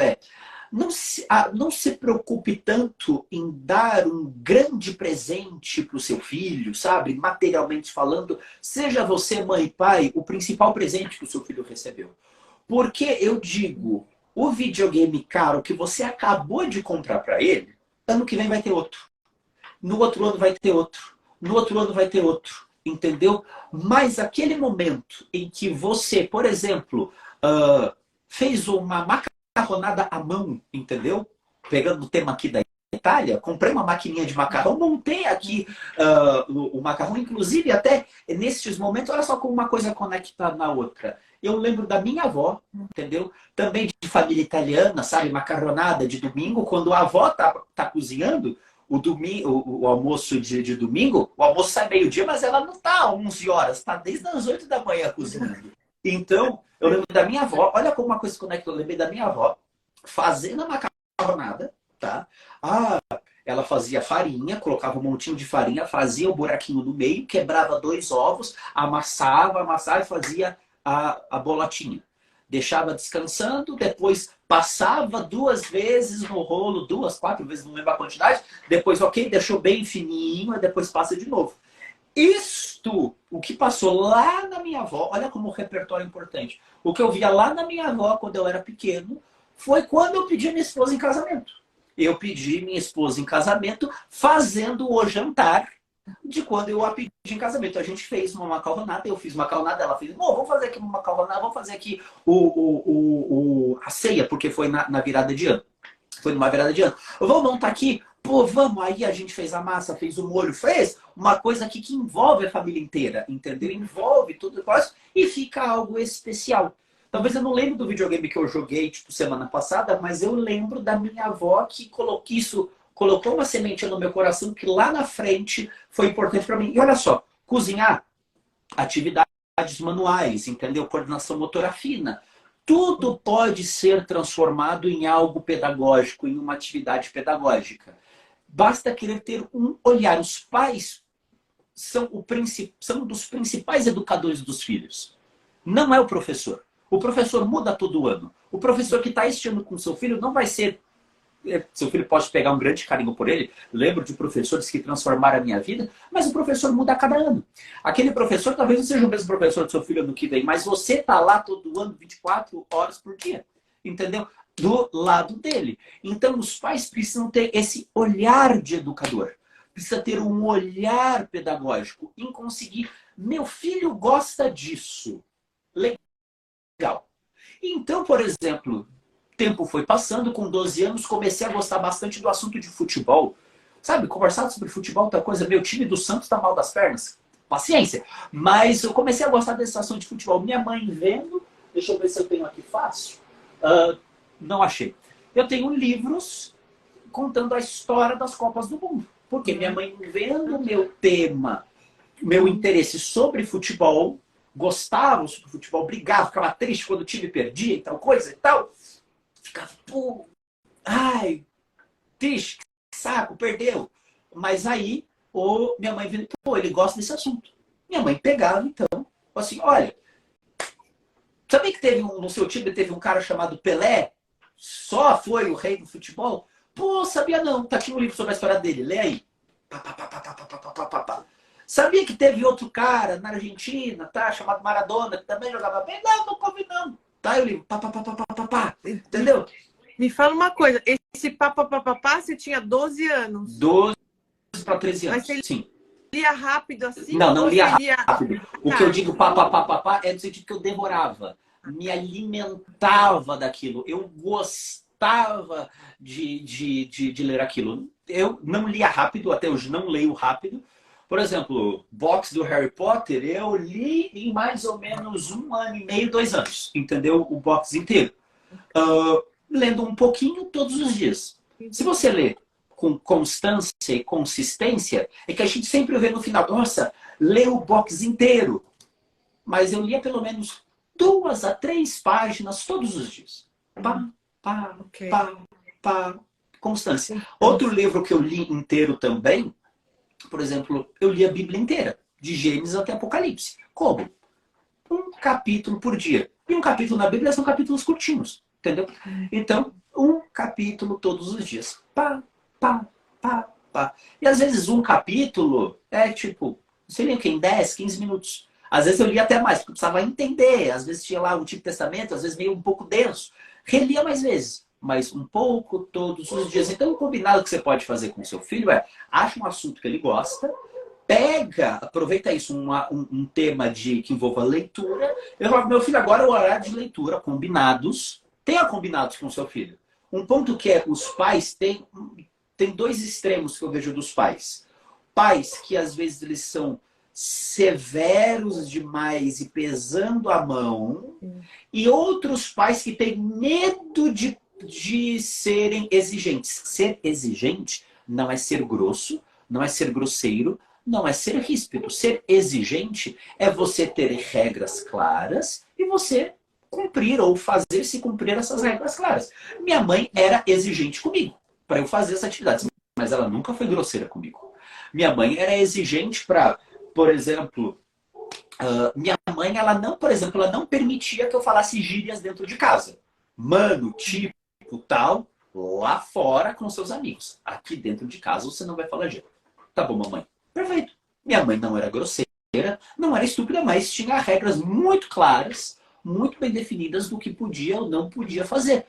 não se preocupe tanto em dar um grande presente para o seu filho, sabe? Materialmente falando, seja você, mãe e pai, o principal presente que o seu filho recebeu. Porque eu digo, o videogame caro que você acabou de comprar para ele, ano que vem vai ter outro. No outro ano vai ter outro. No outro ano vai ter outro. Entendeu? Mas aquele momento em que você, por exemplo, fez uma macarronada à mão, entendeu? Pegando o tema aqui da Itália, comprei uma maquininha de macarrão, montei aqui o macarrão, inclusive até nesses momentos, olha só como uma coisa conecta na outra. Eu lembro da minha avó, entendeu? Também de família italiana, sabe? Macarronada de domingo, quando a avó tá cozinhando, o almoço de domingo, o almoço sai meio-dia, mas ela não tá 11 horas, tá desde as 8 da manhã cozinhando. Então, eu lembro da minha avó, olha como uma coisa se conecta, eu lembrei da minha avó, fazendo a macarronada, tá? Ela fazia farinha, colocava um montinho de farinha, fazia o buraquinho no meio, quebrava 2 ovos, amassava e fazia a bolotinha. Deixava descansando, depois passava 2 vezes no rolo, 2, 4 vezes, não lembro a quantidade, depois, ok, deixou bem fininho, e depois passa de novo. Isto, o que passou lá na minha avó, olha como o repertório é importante. O que eu via lá na minha avó quando eu era pequeno, foi quando eu pedi minha esposa em casamento. Eu pedi minha esposa em casamento fazendo o jantar de quando eu a pedi em casamento. A gente fez uma macarronada, eu fiz macarronada, ela fez, vamos fazer aqui uma macarronada, vamos fazer aqui a ceia, porque foi na virada de ano. Foi numa virada de ano. Vamos montar aqui? Pô, vamos. Aí a gente fez a massa, fez o molho, fez uma coisa aqui que envolve a família inteira, entendeu? Envolve tudo e fica algo especial. Talvez eu não lembre do videogame que eu joguei, tipo, semana passada, mas eu lembro da minha avó que colocou uma semente no meu coração que lá na frente foi importante para mim. E olha só, cozinhar, atividades manuais, entendeu? Coordenação motora fina. Tudo pode ser transformado em algo pedagógico, em uma atividade pedagógica. Basta querer ter um olhar. Os pais são um dos principais educadores dos filhos. Não é o professor. O professor muda todo ano. O professor que está este ano com seu filho não vai ser... Seu filho pode pegar um grande carinho por ele. Lembro de professores que transformaram a minha vida, mas o professor muda a cada ano. Aquele professor talvez não seja o mesmo professor do seu filho ano que vem, mas você está lá todo ano, 24 horas por dia. Entendeu? Do lado dele. Então, os pais precisam ter esse olhar de educador. Precisa ter um olhar pedagógico em conseguir... Meu filho gosta disso. Legal. Então, por exemplo... tempo foi passando, com 12 anos comecei a gostar bastante do assunto de futebol. Sabe, conversar sobre futebol, tal coisa, meu time do Santos tá mal das pernas. Paciência. Mas eu comecei a gostar desse assunto de futebol. Minha mãe vendo, deixa eu ver se eu tenho aqui fácil. Não achei. Eu tenho livros contando a história das Copas do Mundo. Porque minha mãe vendo meu tema, meu interesse sobre futebol, gostava sobre futebol, brigava, ficava triste quando o time perdia e tal coisa e tal. Ficava, pô, ai, triste, que saco, perdeu. Mas aí, minha mãe viu, pô, ele gosta desse assunto. Minha mãe pegava, então, assim, olha, sabia que no seu time teve um cara chamado Pelé? Só foi o rei do futebol? Pô, sabia não, tá aqui um livro sobre a história dele, lê aí. Pá, pá, pá, pá, pá, pá, pá, pá, pá, pá. Sabia que teve outro cara na Argentina, tá, chamado Maradona, que também jogava bem? Não, não come não. Tá, eu li, pá, pá, pá, pá, pá, pá, pá. Entendeu? Me fala uma coisa, esse papapá, você tinha 12 anos. 12 para 13 anos, mas você sim. Lia rápido assim? Não lia lia... rápido. O que eu digo papapá é no sentido que eu devorava. Me alimentava daquilo. Eu gostava de ler aquilo. Eu não lia rápido, até hoje não leio rápido. Por exemplo, box do Harry Potter, eu li em mais ou menos 1 ano e meio, 2 anos. Entendeu? O box inteiro. Lendo um pouquinho todos os dias. Se você lê com constância e consistência, é que a gente sempre vê no final, nossa, lê o box inteiro. Mas eu lia pelo menos 2 a 3 páginas todos os dias. Pá, pá, Ok. pá, pá. Constância. Outro livro que eu li inteiro também, por exemplo, eu li a Bíblia inteira, de Gênesis até Apocalipse. Como? Um capítulo por dia. E um capítulo na Bíblia são capítulos curtinhos, entendeu? Então, um capítulo todos os dias. Pá, pá, pá, pá. E às vezes um capítulo é tipo, não sei nem o que, em 10, 15 minutos. Às vezes eu lia até mais, porque eu precisava entender. Às vezes tinha lá o Antigo Testamento, às vezes meio um pouco denso. Relia mais vezes, mas um pouco todos os dias. Então, o combinado que você pode fazer com o seu filho é, acha um assunto que ele gosta, pega, aproveita isso, um tema que envolva leitura. Eu falo, meu filho, agora é o horário de leitura, combinados. Tenha combinados com o seu filho. Um ponto que é, os pais tem 2 extremos que eu vejo dos pais. Pais que às vezes eles são severos demais e pesando a mão, e outros pais que têm medo de serem exigentes. Ser exigente não é ser grosso, não é ser grosseiro, não é ser ríspido. Ser exigente é você ter regras claras e você cumprir ou fazer-se cumprir essas regras claras. Minha mãe era exigente comigo para eu fazer essas atividades, mas ela nunca foi grosseira comigo. Minha mãe era exigente para, por exemplo, minha mãe, ela não, por exemplo, ela não permitia que eu falasse gírias dentro de casa. Mano, tipo, tal, lá fora com seus amigos. Aqui dentro de casa você não vai falar gíria. Tá bom, mamãe? Perfeito. Minha mãe não era grosseira, não era estúpida, mas tinha regras muito claras, muito bem definidas do que podia ou não podia fazer.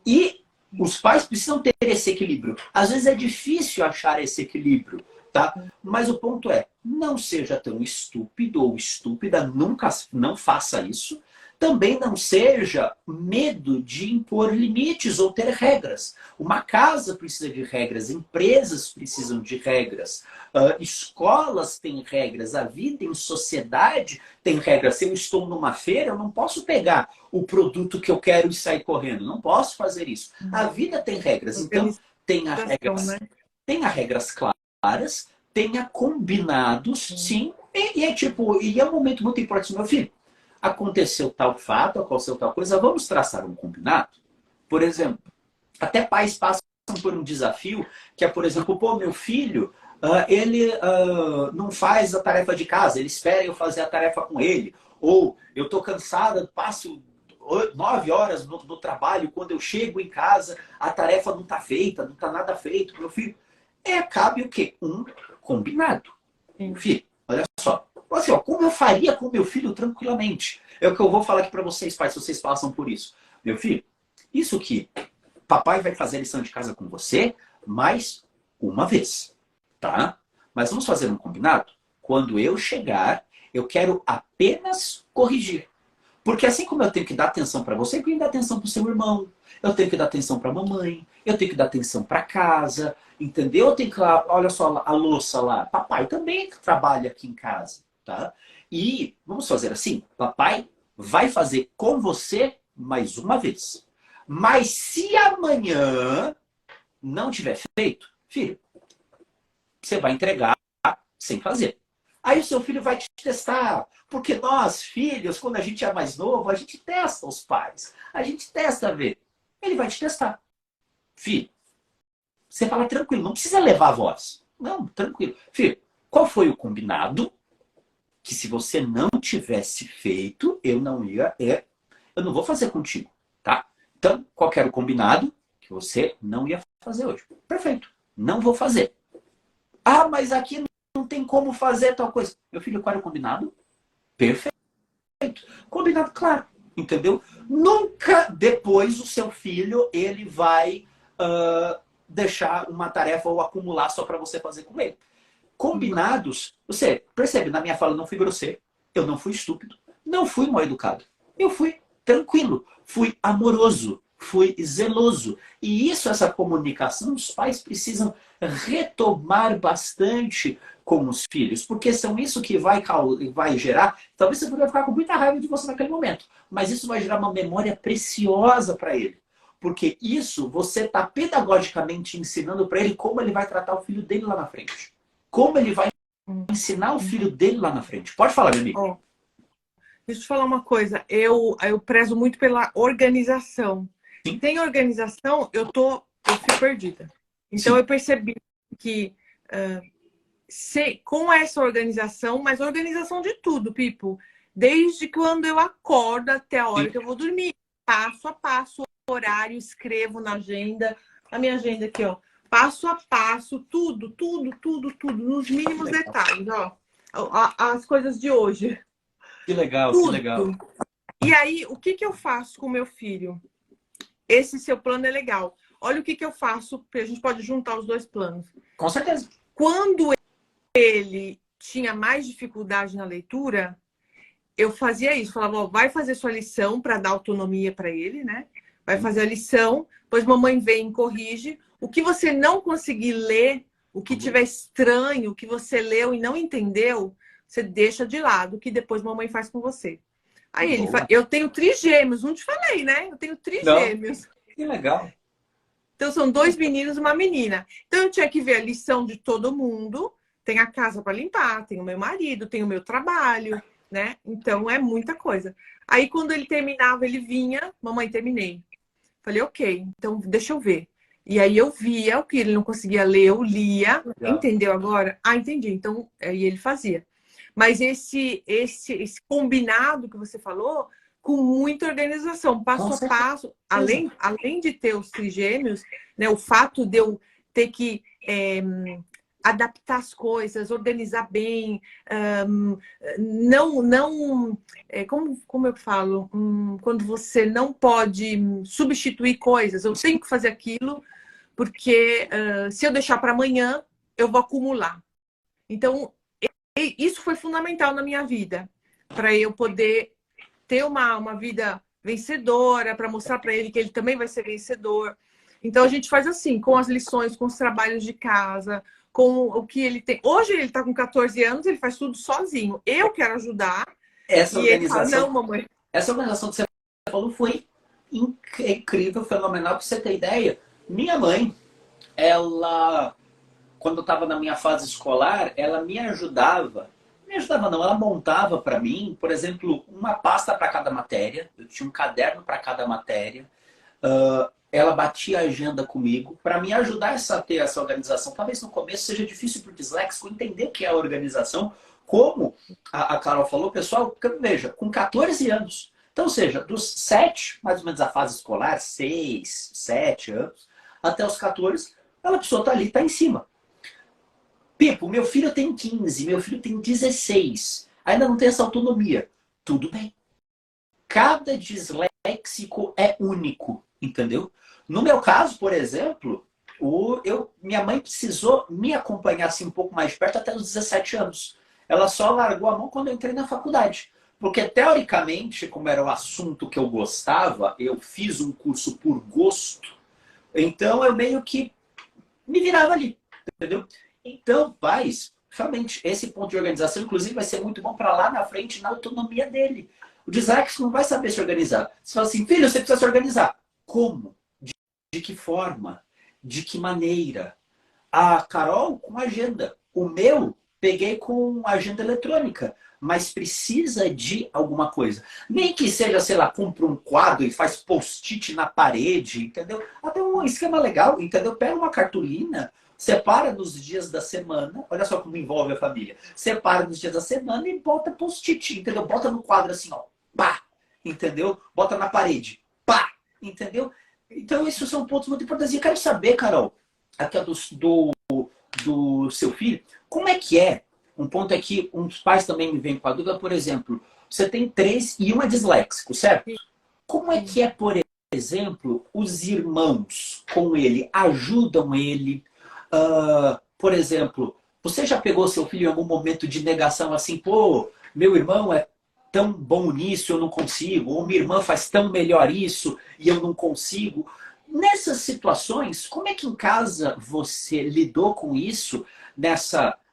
E os pais precisam ter esse equilíbrio. Às vezes é difícil achar esse equilíbrio, tá? Mas o ponto é, não seja tão estúpido ou estúpida, nunca não faça isso. Também não seja medo de impor limites ou ter regras. Uma casa precisa de regras, empresas precisam de regras, escolas têm regras, a vida em sociedade tem regras. Se eu estou numa feira, eu não posso pegar o produto que eu quero e sair correndo. Não posso fazer isso. A vida tem regras. Então, Né? tenha regras claras, tenha combinados, sim. E é tipo, e é um momento muito importante, meu filho. Aconteceu tal fato, aconteceu tal coisa, vamos traçar um combinado? Por exemplo, até pais passam por um desafio, que é, por exemplo, pô, meu filho, ele não faz a tarefa de casa, ele espera eu fazer a tarefa com ele. Ou eu tô cansada, passo 9 horas no trabalho, quando eu chego em casa, a tarefa não está feita, não está nada feito, meu filho. Cabe o quê? Um combinado. Sim. Filho, olha só. Assim, ó, como eu faria com meu filho tranquilamente? É o que eu vou falar aqui para vocês, pais, se vocês passam por isso. Meu filho, isso que papai vai fazer lição de casa com você mais uma vez, tá? Mas vamos fazer um combinado? Quando eu chegar, eu quero apenas corrigir. Porque assim como eu tenho que dar atenção para você, eu tenho que dar atenção para o seu irmão, eu tenho que dar atenção para a mamãe, eu tenho que dar atenção para casa, entendeu? Eu tenho que, olha só a louça lá, papai também trabalha aqui em casa, tá? E vamos fazer assim, papai vai fazer com você mais uma vez. Mas se amanhã não tiver feito, filho, você vai entregar sem fazer. Aí o seu filho vai te testar. Porque nós, filhos, quando a gente é mais novo, a gente testa os pais. A gente testa ver. Ele vai te testar. Filho, você fala tranquilo, não precisa levar a voz. Não, tranquilo. Filho, qual foi o combinado? Que se você não tivesse feito, eu não vou fazer contigo, tá? Então, qual era o combinado? Que você não ia fazer hoje. Perfeito. Não vou fazer. Ah, mas aqui não tem como fazer tal coisa. Meu filho, qual era o combinado? Perfeito. Combinado, claro. Entendeu? Nunca depois o seu filho ele vai deixar uma tarefa ou acumular só para você fazer com ele. Combinados, você percebe, na minha fala eu não fui grosseiro, eu não fui estúpido, não fui mal educado. Eu fui tranquilo, fui amoroso, fui zeloso. E isso, essa comunicação, os pais precisam retomar bastante com os filhos, porque são isso que vai gerar. Talvez você vai ficar com muita raiva de você naquele momento, mas isso vai gerar uma memória preciosa para ele. Porque isso você está pedagogicamente ensinando para ele como ele vai tratar o filho dele lá na frente. Como ele vai ensinar o filho dele lá na frente. Pode falar, meu amigo. deixa eu te falar uma coisa. Eu prezo muito pela organização. Sim. Sem organização, eu fico perdida. Então, Sim. eu percebi que com essa organização, mas organização de tudo, Pipo, desde quando eu acordo até a hora Sim. que eu vou dormir, passo a passo, horário, escrevo na agenda, a minha agenda aqui, ó, passo a passo, tudo, nos mínimos detalhes, ó, as coisas de hoje, Que legal, que legal. tudo. E aí, o que eu faço com o meu filho? Esse seu plano é legal. Olha o que eu faço, porque a gente pode juntar os dois planos. Com certeza. Quando ele tinha mais dificuldade na leitura, eu fazia isso. Falava, ó, vai fazer sua lição para dar autonomia para ele, né? Vai fazer a lição, depois mamãe vem e corrige. O que você não conseguir ler, o que tiver estranho, o que você leu e não entendeu, você deixa de lado, que depois mamãe faz com você. Aí ele fala, eu tenho trigêmeos, não te falei, né? Eu tenho trigêmeos. Que legal. Então são 2 meninos e uma menina. Então eu tinha que ver a lição de todo mundo. Tem a casa para limpar, tem o meu marido, tem o meu trabalho, né? Então é muita coisa. Aí quando ele terminava, ele vinha, mamãe, terminei. Falei, ok, então deixa eu ver. E aí eu via o que ele não conseguia ler, eu lia. Legal. Entendeu agora? Ah, entendi. Então, aí ele fazia. Mas esse combinado que você falou, com muita organização, passo a passo, além de ter os trigêmeos, né, o fato de eu ter que adaptar as coisas, organizar bem, como eu falo, quando você não pode substituir coisas, eu tenho que fazer aquilo, porque se eu deixar para amanhã, eu vou acumular. Então, isso foi fundamental na minha vida, para eu poder ter uma vida vencedora, para mostrar para ele que ele também vai ser vencedor. Então, a gente faz assim, com as lições, com os trabalhos de casa, com o que ele tem. Hoje ele está com 14 anos, ele faz tudo sozinho. Eu quero ajudar. Essa e organização, ele fala, não, mamãe. Essa organização que você falou foi incrível, fenomenal. Para você ter ideia, minha mãe, ela, quando eu estava na minha fase escolar, ela me ajudava não, ela montava para mim, por exemplo, uma pasta para cada matéria, eu tinha um caderno para cada matéria, ela batia a agenda comigo para me ajudar a ter essa organização. Talvez no começo seja difícil para o disléxico entender o que é a organização, como a Carol falou, pessoal, veja, com 14 anos, então, ou seja, dos 7, mais ou menos a fase escolar, 6, 7 anos, até os 14, ela precisou estar ali, está em cima. Pipo, meu filho tem 15, meu filho tem 16. Ainda não tem essa autonomia. Tudo bem. Cada disléxico é único, entendeu? No meu caso, por exemplo, minha mãe precisou me acompanhar assim, um pouco mais de perto até os 17 anos. Ela só largou a mão quando eu entrei na faculdade. Porque, teoricamente, como era o assunto que eu gostava, eu fiz um curso por gosto, então eu meio que me virava ali, entendeu? Então, pais, realmente, esse ponto de organização, inclusive, vai ser muito bom para lá na frente, na autonomia dele. O disléxico não vai saber se organizar. Você fala assim, filho, você precisa se organizar. Como? De que forma? De que maneira? A Carol, com agenda. O meu, peguei com agenda eletrônica. Mas precisa de alguma coisa. Nem que seja, sei lá, compra um quadro e faz post-it na parede, entendeu? Até um esquema legal, entendeu? Pega uma cartolina, separa nos dias da semana, olha só como envolve a família. Separa nos dias da semana e bota post-it, entendeu? Bota no quadro assim, ó, pá, entendeu? Bota na parede, pá, entendeu? Então, esses são pontos muito importantes. E eu quero saber, Carol, aqui do seu filho, como é que é? Um ponto é que uns pais também me vêm com a dúvida, por exemplo, você tem 3 e um é disléxico, certo? Como é que é, por exemplo, os irmãos com ele? Ajudam ele? Por exemplo, você já pegou seu filho em algum momento de negação assim, pô, meu irmão é tão bom nisso, eu não consigo, ou minha irmã faz tão melhor isso e eu não consigo. Nessas situações, como é que em casa você lidou com isso,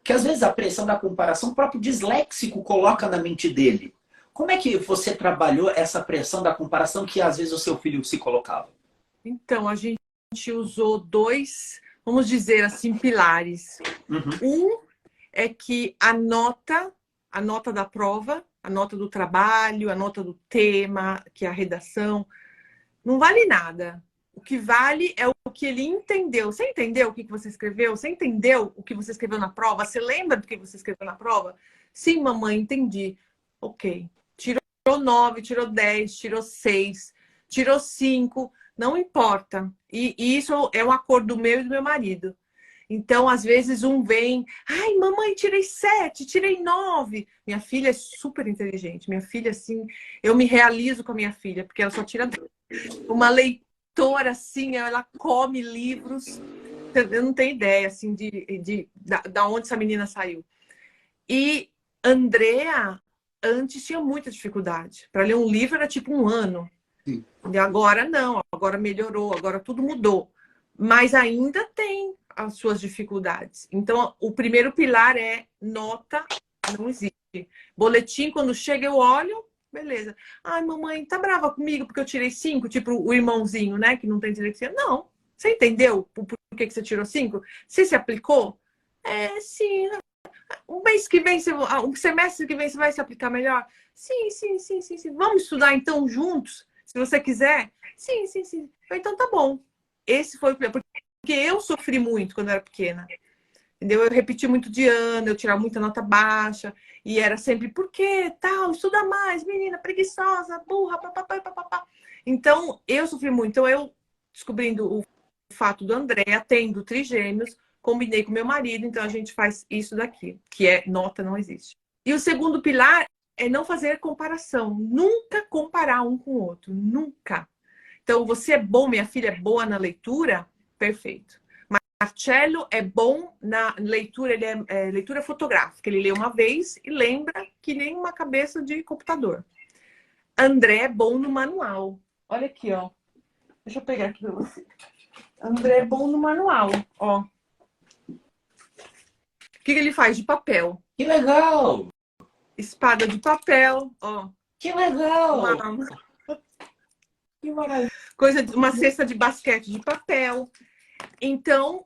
que às vezes a pressão da comparação o próprio disléxico coloca na mente dele? Como é que você trabalhou essa pressão da comparação que às vezes o seu filho se colocava? Então, a gente usou 2, vamos dizer assim, pilares. Uhum. Um é que a nota da prova a nota do trabalho, a nota do tema, que é a redação, não vale nada. O que vale é o que ele entendeu. Você entendeu o que você escreveu? Você entendeu o que você escreveu na prova? Você lembra do que você escreveu na prova? Sim, mamãe, entendi. Ok. Tirou 9, tirou 10, tirou 6, tirou 5, não importa. E isso é um acordo meu e do meu marido. Então, às vezes, um vem, ai, mamãe, tirei 7, tirei 9. Minha filha é super inteligente. Minha filha, assim, eu me realizo com a minha filha, porque ela só tira 10. Uma leitora, assim, ela come livros. Eu não tenho ideia, assim, da onde essa menina saiu. E Andrea, antes tinha muita dificuldade. Para ler um livro era tipo um ano. Sim. E agora não, agora melhorou, agora tudo mudou. Mas ainda tem as suas dificuldades. Então, o primeiro pilar é nota, não existe. Boletim, quando chega, eu olho, beleza. Ai, mamãe, tá brava comigo porque eu tirei 5? Tipo o irmãozinho, né, que não tem direito. Não. Você entendeu por que você tirou 5? Você se aplicou? É, sim. Um mês que vem, um semestre que vem, você vai se aplicar melhor? Sim, sim, sim, sim, sim. Vamos estudar então juntos, se você quiser? Sim, sim, sim. Então tá bom. Esse foi o primeiro. Porque eu sofri muito quando eu era pequena. Entendeu? Eu repeti muito de ano, eu tirava muita nota baixa. E era sempre, por quê? Tal, estuda mais, menina, preguiçosa, burra, papapá, papapá. Então, eu sofri muito. Então, eu, descobrindo o fato do André, tendo trigêmeos, combinei com meu marido, então a gente faz isso daqui, que é nota não existe. E o segundo pilar é não fazer comparação. Nunca comparar um com o outro. Nunca. Então, você é bom, minha filha é boa na leitura? Perfeito. Marcello é bom na leitura, ele é leitura fotográfica. Ele lê uma vez e lembra que nem uma cabeça de computador. André é bom no manual. Olha aqui, ó. Deixa eu pegar aqui para você. André é bom no manual, ó. O que ele faz de papel? Que legal! Espada de papel, ó. Que legal! Que maravilha. Uma cesta de basquete de papel. Então,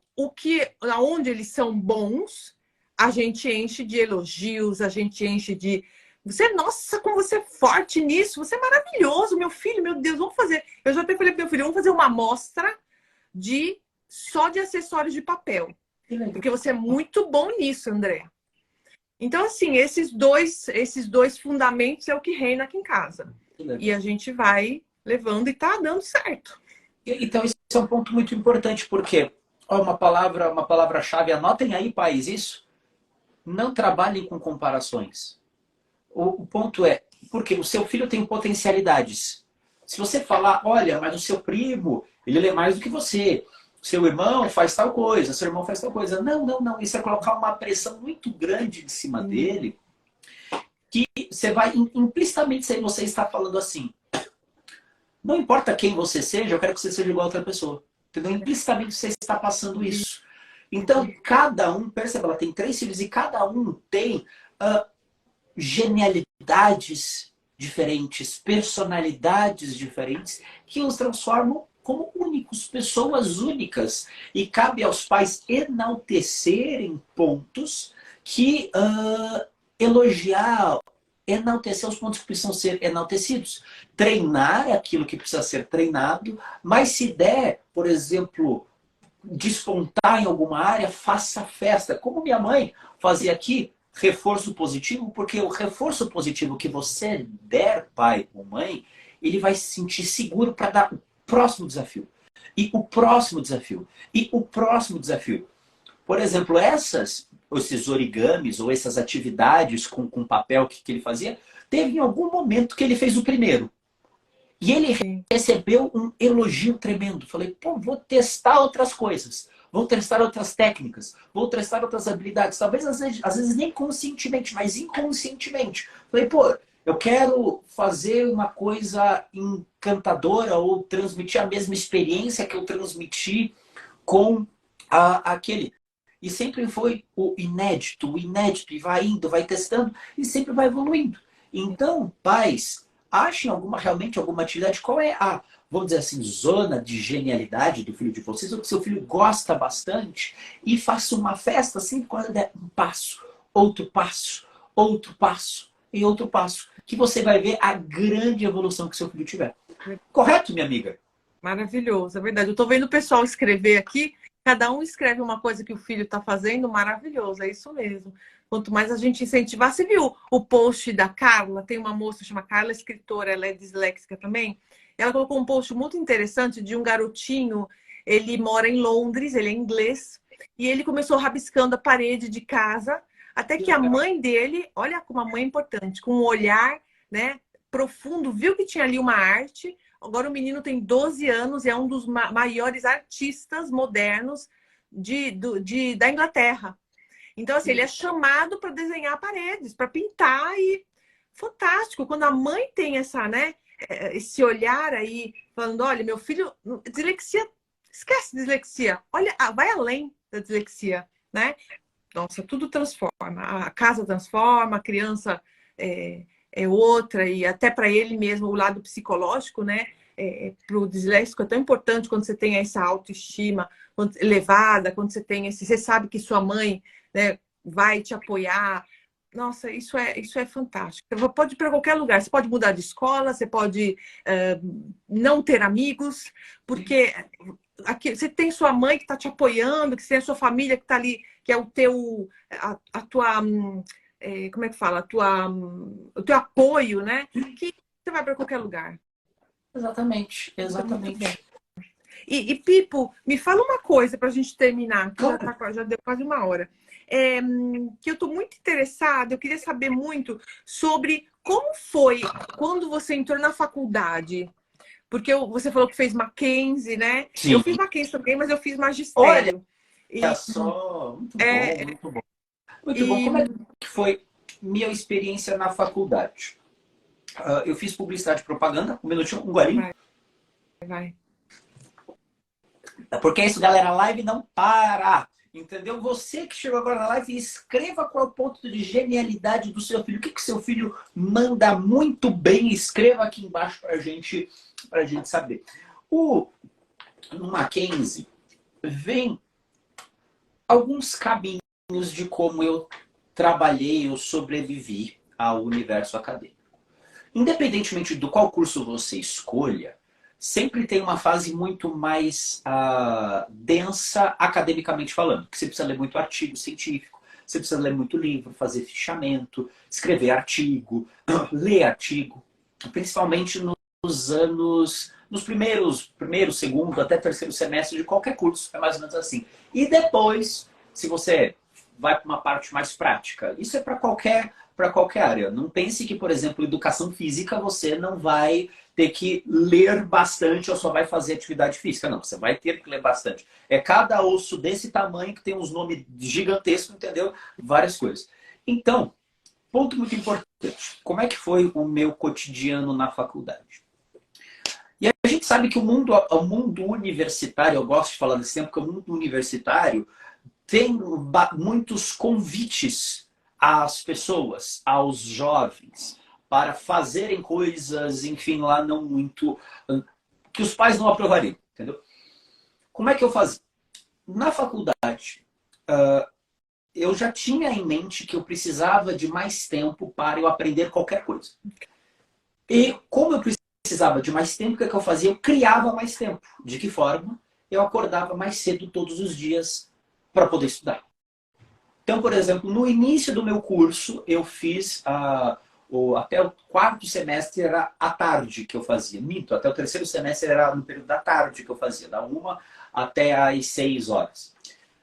aonde eles são bons, a gente enche de elogios, a gente enche de nossa, como você é forte nisso, você é maravilhoso, meu filho, meu Deus, vamos fazer. Eu já até falei pro meu filho, vamos fazer uma amostra só de acessórios de papel. Porque você é muito bom nisso, André. Então, assim, esses dois fundamentos é o que reina aqui em casa. E a gente vai levando e tá dando certo. Então, esse é um ponto muito importante, porque uma palavra-chave, anotem aí, pais, isso. Não trabalhem com comparações. O ponto é, porque o seu filho tem potencialidades. Se você falar, olha, mas o seu primo, ele lê mais do que você. Seu irmão faz tal coisa, seu irmão faz tal coisa. Não, não, não. Isso é colocar uma pressão muito grande em cima dele, que você vai, implicitamente, você está falando assim, não importa quem você seja, eu quero que você seja igual a outra pessoa. Entendeu? Implicitamente você está passando isso. Então, cada um, perceba, ela tem 3 filhos e cada um tem genialidades diferentes, personalidades diferentes, que os transformam como únicos, pessoas únicas. E cabe aos pais enaltecerem pontos que enaltecer os pontos que precisam ser enaltecidos. Treinar aquilo que precisa ser treinado, mas se der, por exemplo, despontar em alguma área, faça festa. Como minha mãe fazia aqui, reforço positivo, porque o reforço positivo que você der, pai ou mãe, ele vai se sentir seguro para dar o próximo desafio. E o próximo desafio. E o próximo desafio. Por exemplo, esses origamis ou essas atividades com papel que ele fazia, teve em algum momento que ele fez o primeiro. E ele recebeu um elogio tremendo. Falei, pô, vou testar outras coisas. Vou testar outras técnicas. Vou testar outras habilidades. Talvez, às vezes nem conscientemente, mas inconscientemente. Falei, pô, eu quero fazer uma coisa encantadora ou transmitir a mesma experiência que eu transmiti com aquele. E sempre foi o inédito, e vai indo, vai testando, e sempre vai evoluindo. Então, pais, achem realmente alguma atividade. Qual é vamos dizer assim, zona de genialidade do filho de vocês, ou que seu filho gosta bastante, e faça uma festa assim, quando der um passo, outro passo, outro passo. em outro passo, que você vai ver a grande evolução que seu filho tiver. Correto, minha amiga? Maravilhoso, é verdade. Eu estou vendo o pessoal escrever aqui, cada um escreve uma coisa que o filho está fazendo, maravilhoso, é isso mesmo. Quanto mais a gente incentivar. Você viu o post da Carla? Tem uma moça chamada Carla, escritora, ela é disléxica também. Ela colocou um post muito interessante de um garotinho, ele mora em Londres, ele é inglês, e ele começou rabiscando a parede de casa, até que a mãe dele, olha como a mãe é importante, com um olhar, né, profundo, viu que tinha ali uma arte. Agora o menino tem 12 anos e é um dos maiores artistas modernos da Inglaterra. Então, assim, ele é chamado para desenhar paredes, para pintar e fantástico. Quando a mãe tem essa, né, esse olhar aí, falando, olha, meu filho, dislexia, esquece dislexia, olha, vai além da dislexia, né? Nossa, tudo transforma. A casa transforma, a criança é outra, e até para ele mesmo, o lado psicológico, né? Para o disléxico é tão importante quando você tem essa autoestima elevada, quando você tem esse. Você sabe que sua mãe, né, vai te apoiar. Nossa, isso é fantástico. Você pode ir para qualquer lugar, você pode mudar de escola, você pode não ter amigos, porque aqui, você tem sua mãe que está te apoiando, que você tem a sua família que está ali, que é a tua, como é que fala? O teu apoio, né? Que você vai para qualquer lugar. Exatamente, Isso é muito bom. exatamente. Pipo, me fala uma coisa para a gente terminar, que Claro. já deu quase uma hora. Que eu estou muito interessada, eu queria saber muito sobre como foi quando você entrou na faculdade. Porque você falou que fez Mackenzie, né? Eu Sim. fiz Mackenzie também, mas eu fiz Olha magistério. E, só, muito bom, é, muito bom. Muito bom. e Como é que foi minha experiência na faculdade? Eu fiz publicidade e propaganda, um minutinho, um golinho. vai. Porque é isso, galera, a live não para. Entendeu? Você que chegou agora na live, escreva qual é o ponto de genialidade do seu filho. O que que seu filho manda muito bem? Escreva aqui embaixo pra gente saber. No Mackenzie, vem alguns caminhos de como eu trabalhei, eu sobrevivi ao universo acadêmico. Independentemente do qual curso você escolha, sempre tem uma fase muito mais densa academicamente falando. Que você precisa ler muito artigo científico, você precisa ler muito livro, fazer fichamento, escrever artigo, ler artigo. Principalmente nos primeiro, segundo, até terceiro semestre de qualquer curso. É mais ou menos assim. E depois, se você vai para uma parte mais prática, isso é para qualquer área. Não pense que, por exemplo, educação física você não vai ter que ler bastante ou só vai fazer atividade física. Não, você vai ter que ler bastante. É cada osso desse tamanho que tem uns nomes gigantescos, entendeu? Várias coisas. Então, ponto muito importante. Como é que foi o meu cotidiano na faculdade? E a gente sabe que o mundo universitário, eu gosto de falar desse tempo, que o mundo universitário tem muitos convites às pessoas, aos jovens, para fazerem coisas, enfim, lá não muito... que os pais não aprovariam, entendeu? Como é que eu fazia? Na faculdade, eu já tinha em mente que eu precisava de mais tempo para eu aprender qualquer coisa. E como eu precisava de mais tempo, o que é que eu fazia? Eu criava mais tempo. De que forma? Eu acordava mais cedo todos os dias para poder estudar. Então, por exemplo, no início do meu curso, eu fiz até o quarto semestre era à tarde que eu fazia. Minto, até o terceiro semestre era no período da tarde que eu fazia, da 1 até às 6 horas.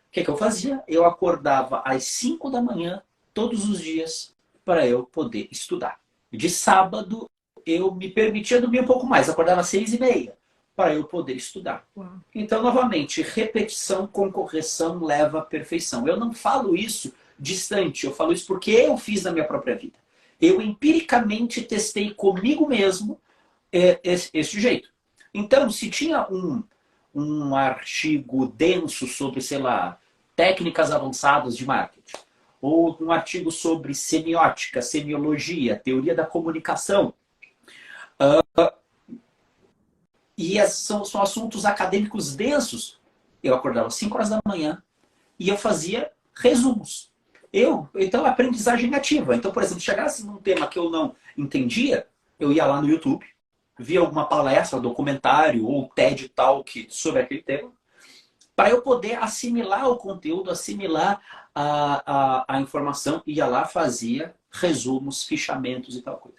O que eu fazia? Eu acordava às 5 da manhã, todos os dias, para eu poder estudar. De sábado, eu me permitia dormir um pouco mais, acordava às 6h30, para eu poder estudar. Uau. Então, novamente, repetição com correção leva à perfeição. Eu não falo isso distante, eu falo isso porque eu fiz na minha própria vida. Eu empiricamente testei comigo mesmo esse jeito. Então, se tinha um artigo denso sobre, sei lá, técnicas avançadas de marketing, ou um artigo sobre semiótica, semiologia, teoria da comunicação, e são assuntos acadêmicos densos, eu acordava às 5 horas da manhã e eu fazia resumos. Então, aprendizagem ativa. Então, por exemplo, chegasse num tema que eu não entendia, eu ia lá no YouTube, via alguma palestra, documentário ou TED Talk sobre aquele tema, para eu poder assimilar o conteúdo, assimilar a informação, ia lá, fazia resumos, fichamentos e tal coisa.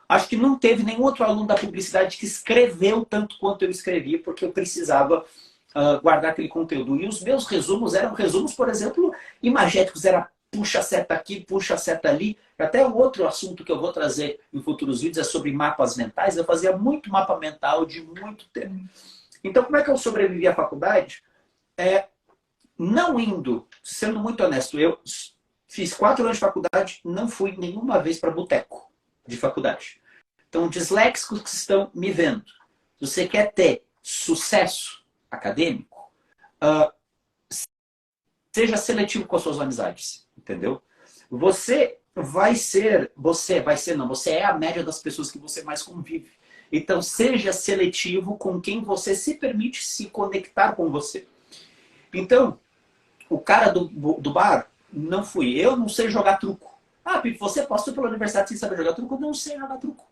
Acho que não teve nenhum outro aluno da publicidade que escreveu tanto quanto eu escrevia, porque eu precisava guardar aquele conteúdo. E os meus resumos eram resumos, por exemplo, imagéticos, era puxa a seta aqui, puxa a seta ali. Até um outro assunto que eu vou trazer em futuros vídeos é sobre mapas mentais. Eu fazia muito mapa mental de muito tempo. Então, como é que eu sobrevivi à faculdade? Não indo, sendo muito honesto, eu fiz 4 anos de faculdade, não fui nenhuma vez para boteco de faculdade. Então, disléxicos que estão me vendo, se você quer ter sucesso acadêmico, seja seletivo com as suas amizades, entendeu? Você é a média das pessoas que você mais convive. Então, seja seletivo com quem você se permite se conectar com você. Então, o cara do bar não fui. Eu não sei jogar truco. Ah, Pipo, você passou pela universidade sem saber jogar truco? Eu não sei jogar truco.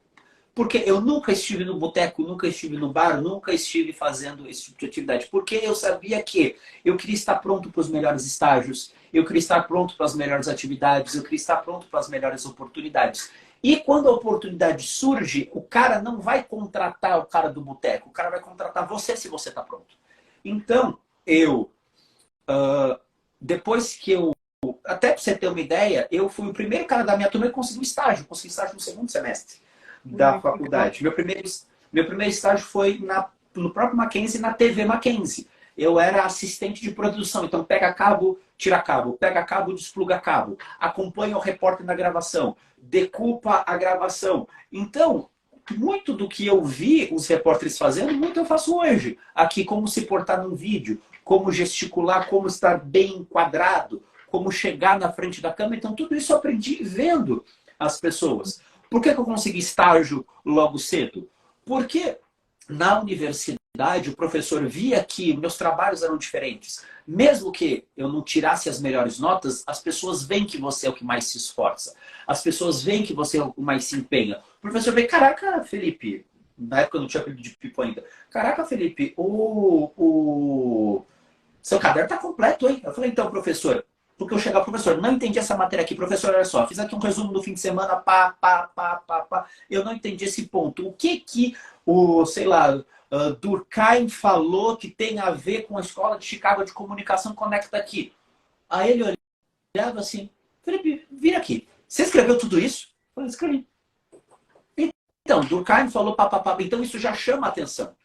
Porque eu nunca estive no boteco, nunca estive no bar, nunca estive fazendo esse tipo de atividade. Porque eu sabia que eu queria estar pronto para os melhores estágios, eu queria estar pronto para as melhores atividades, eu queria estar pronto para as melhores oportunidades. E quando a oportunidade surge, o cara não vai contratar o cara do boteco, o cara vai contratar você se você está pronto. Então, depois que até para você ter uma ideia, eu fui o primeiro cara da minha turma que conseguiu estágio. Consegui estágio no segundo semestre da faculdade. Meu primeiro estágio foi no próprio Mackenzie, na TV Mackenzie. Eu era assistente de produção, então pega cabo, tira cabo, pega cabo, despluga cabo, acompanha o repórter na gravação, decupa a gravação. Então, muito do que eu vi os repórteres fazendo, muito eu faço hoje. Aqui, como se portar num vídeo, como gesticular, como estar bem enquadrado, como chegar na frente da câmera. Então, tudo isso eu aprendi vendo as pessoas. Por que eu consegui estágio logo cedo? Porque na universidade o professor via que meus trabalhos eram diferentes. Mesmo que eu não tirasse as melhores notas, as pessoas veem que você é o que mais se esforça. As pessoas veem que você é o que mais se empenha. O professor vê, caraca, Felipe, na época eu não tinha apelido de Pipo ainda. Caraca, Felipe, o seu caderno tá completo, hein? Eu falei, então, professor, porque eu chegava, professor, não entendi essa matéria aqui, professor, olha só, fiz aqui um resumo do fim de semana, pá, pá, pá, pá, pá. Eu não entendi esse ponto. O que sei lá, Durkheim falou que tem a ver com a Escola de Chicago de Comunicação conecta aqui? Aí ele olhava assim, Felipe, vira aqui. Você escreveu tudo isso? Eu falei, escrevi. Então, Durkheim falou papapá, então isso já chama a atenção.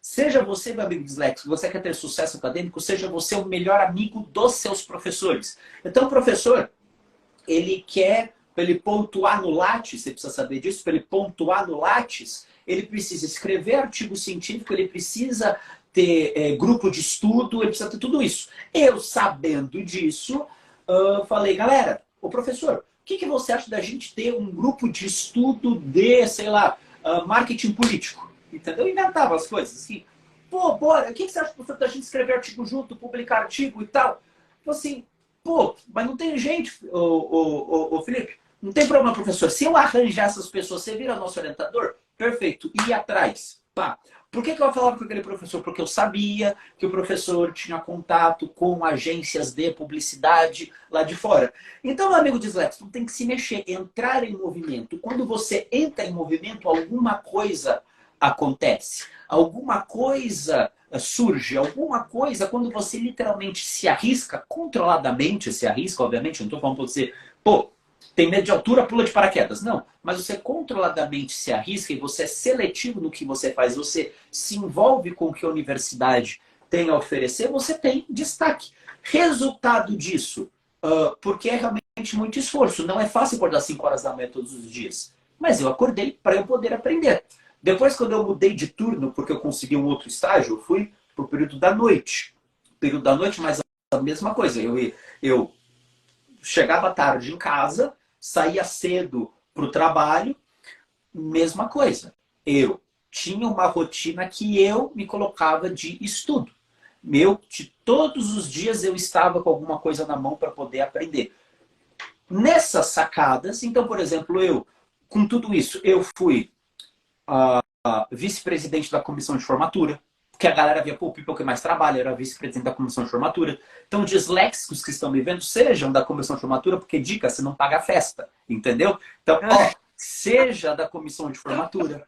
Seja você, meu amigo disléxico, você quer ter sucesso acadêmico, seja você o melhor amigo dos seus professores. Então, o professor, ele quer, para ele pontuar no Lattes, você precisa saber disso, para ele pontuar no Lattes, ele precisa escrever artigo científico, ele precisa ter grupo de estudo, ele precisa ter tudo isso. Eu, sabendo disso, falei, galera, ô professor, o que você acha da gente ter um grupo de estudo de, sei lá, marketing político? Entendeu? Eu inventava as coisas assim. Pô, bora, o que você acha, professor, da gente escrever artigo junto, publicar artigo e tal? Eu assim, pô, mas não tem gente, ô Felipe, não tem problema, professor. Se eu arranjar essas pessoas, você vira nosso orientador? Perfeito, ir atrás. Pá. Por que eu falava com aquele professor? Porque eu sabia que o professor tinha contato com agências de publicidade lá de fora. Então, meu amigo disléxico, tem que se mexer, entrar em movimento. Quando você entra em movimento, alguma coisa acontece. Alguma coisa surge, alguma coisa, quando você literalmente se arrisca, controladamente se arrisca, obviamente, não estou falando para você, pô, tem medo de altura, pula de paraquedas. Não, mas você controladamente se arrisca e você é seletivo no que você faz, você se envolve com o que a universidade tem a oferecer, você tem destaque. Resultado disso, porque é realmente muito esforço. Não é fácil acordar 5 horas da manhã todos os dias. Mas eu acordei para eu poder aprender. Depois, quando eu mudei de turno, porque eu consegui um outro estágio, eu fui para o período da noite. Período da noite, mas a mesma coisa. Eu chegava tarde em casa, saía cedo para o trabalho, mesma coisa. Eu tinha uma rotina que eu me colocava de estudo. De todos os dias eu estava com alguma coisa na mão para poder aprender. nessas sacadas, então, por exemplo, eu, com tudo isso, eu fui vice-presidente da comissão de formatura, que a galera via, pô, o People que mais trabalha, era vice-presidente da comissão de formatura. Então, disléxicos que estão me vendo, sejam da comissão de formatura, porque dica, você não paga a festa, entendeu? Então, ó, seja da comissão de formatura,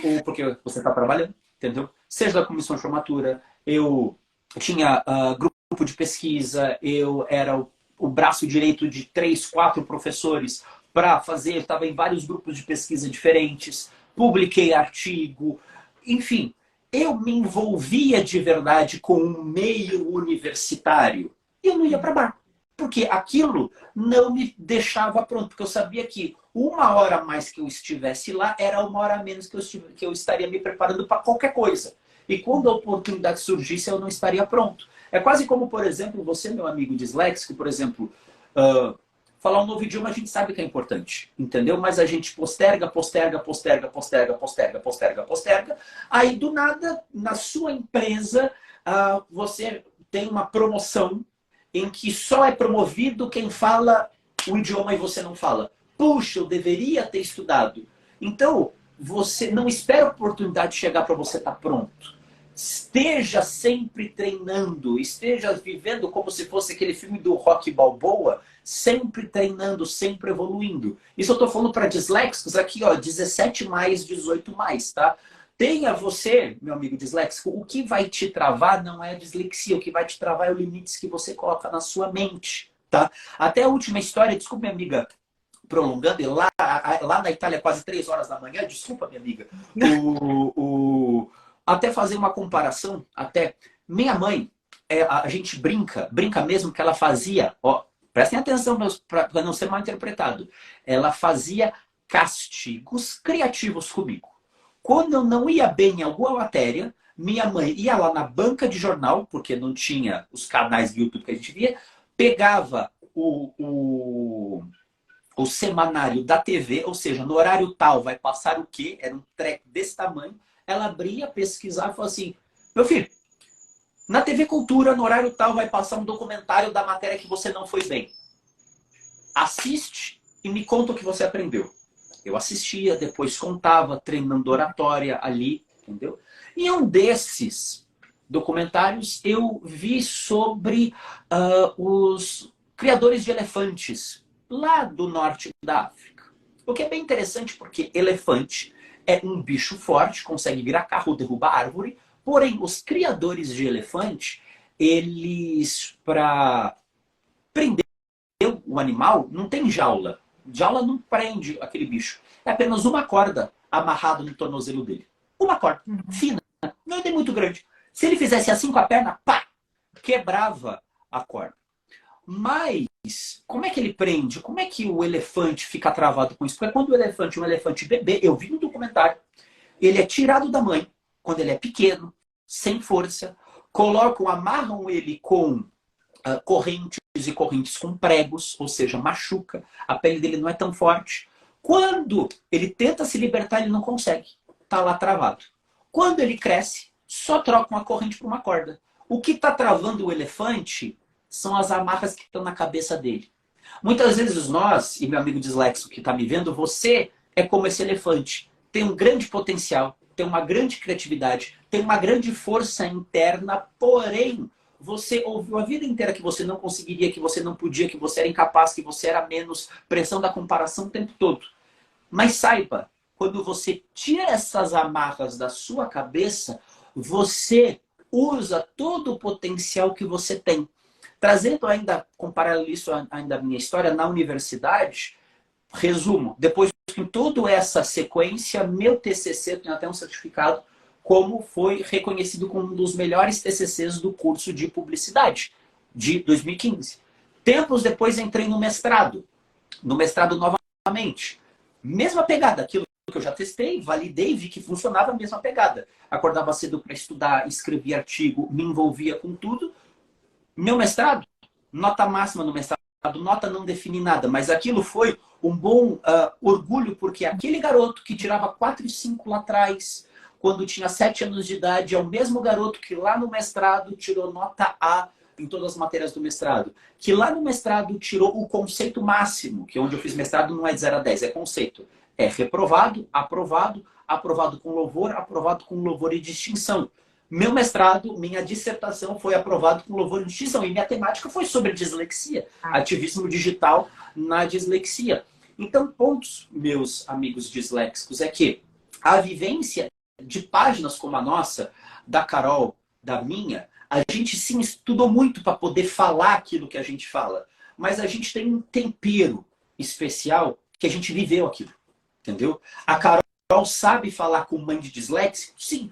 ou porque você está trabalhando, entendeu? Seja da comissão de formatura, eu tinha grupo de pesquisa, eu era o braço direito de 3, 4 professores para fazer, eu estava em vários grupos de pesquisa diferentes, publiquei artigo, enfim, eu me envolvia de verdade com o meio universitário e eu não ia para bar. Porque aquilo não me deixava pronto, porque eu sabia que uma hora a mais que eu estivesse lá era uma hora a menos que eu estaria me preparando para qualquer coisa. E quando a oportunidade surgisse, eu não estaria pronto. É quase como, por exemplo, você, meu amigo disléxico, por exemplo, falar um novo idioma, a gente sabe que é importante, entendeu? Mas a gente posterga, posterga, posterga, posterga, posterga, posterga, posterga. Aí, do nada, na sua empresa, você tem uma promoção em que só é promovido quem fala o idioma e você não fala. Puxa, eu deveria ter estudado. Então, você não espera a oportunidade de chegar para você estar pronto. Esteja sempre treinando, esteja vivendo como se fosse aquele filme do Rocky Balboa, sempre treinando, sempre evoluindo. Isso eu estou falando para disléxicos aqui, ó, 17 mais, 18 mais, tá? Tenha você, meu amigo disléxico, o que vai te travar não é a dislexia, o que vai te travar é os limites que você coloca na sua mente, tá? Até a última história, desculpa, minha amiga, prolongando, e lá na Itália, quase 3 horas da manhã, desculpa, minha amiga, até fazer uma comparação, até minha mãe, a gente brinca mesmo que ela fazia, ó, prestem atenção para não ser mal interpretado, ela fazia castigos criativos comigo. Quando eu não ia bem em alguma matéria, minha mãe ia lá na banca de jornal, porque não tinha os canais do YouTube que a gente via, pegava o semanário da TV, ou seja, no horário tal vai passar o quê? Era um treco desse tamanho. Ela abria, pesquisava e falou assim, meu filho, na TV Cultura, no horário tal, vai passar um documentário da matéria que você não foi bem. Assiste e me conta o que você aprendeu. Eu assistia, depois contava, treinando oratória ali, entendeu? E um desses documentários eu vi sobre os criadores de elefantes lá do norte da África. O que é bem interessante porque elefante é um bicho forte, consegue virar carro, derrubar árvore, porém os criadores de elefante, eles, para prender o animal, não tem jaula. Jaula não prende aquele bicho. É apenas uma corda amarrada no tornozelo dele. Uma corda, fina, não é nem muito grande. Se ele fizesse assim com a perna, pá, quebrava a corda. Mas, como é que ele prende? Como é que o elefante fica travado com isso? Porque quando o elefante é um elefante bebê, eu vi no documentário, ele é tirado da mãe, quando ele é pequeno, sem força, amarram ele com correntes e correntes com pregos, ou seja, machuca, a pele dele não é tão forte. Quando ele tenta se libertar, ele não consegue, está lá travado. Quando ele cresce, só troca uma corrente por uma corda. O que está travando o elefante são as amarras que estão na cabeça dele. Muitas vezes nós, e meu amigo disléxico que está me vendo, você é como esse elefante. Tem um grande potencial, tem uma grande criatividade, tem uma grande força interna, porém, você ouviu a vida inteira que você não conseguiria, que você não podia, que você era incapaz, que você era menos, pressão da comparação o tempo todo. Mas saiba, quando você tira essas amarras da sua cabeça, você usa todo o potencial que você tem. Trazendo ainda, comparando isso ainda à minha história, na universidade, resumo, depois de toda essa sequência, meu TCC, tem até um certificado, como foi reconhecido como um dos melhores TCCs do curso de publicidade de 2015. Tempos depois entrei no mestrado novamente. Mesma pegada, aquilo que eu já testei, validei, vi que funcionava, a mesma pegada. Acordava cedo para estudar, escrevia artigo, me envolvia com tudo. Meu mestrado, nota máxima no mestrado, nota não define nada, mas aquilo foi um bom orgulho, porque aquele garoto que tirava 4 e 5 lá atrás, quando tinha 7 anos de idade, é o mesmo garoto que lá no mestrado tirou nota A em todas as matérias do mestrado, que lá no mestrado tirou o conceito máximo, que onde eu fiz mestrado não é de 0 a 10, é conceito. É reprovado, aprovado, aprovado com louvor e distinção. Meu mestrado, minha dissertação foi aprovado com louvor e distinção. E minha temática foi sobre dislexia, ativismo digital na dislexia. Então, pontos, meus amigos disléxicos, é que a vivência de páginas como a nossa, da Carol, da minha, a gente sim estudou muito para poder falar aquilo que a gente fala. Mas a gente tem um tempero especial que a gente viveu aquilo. Entendeu? A Carol sabe falar com mãe de disléxico? Sim.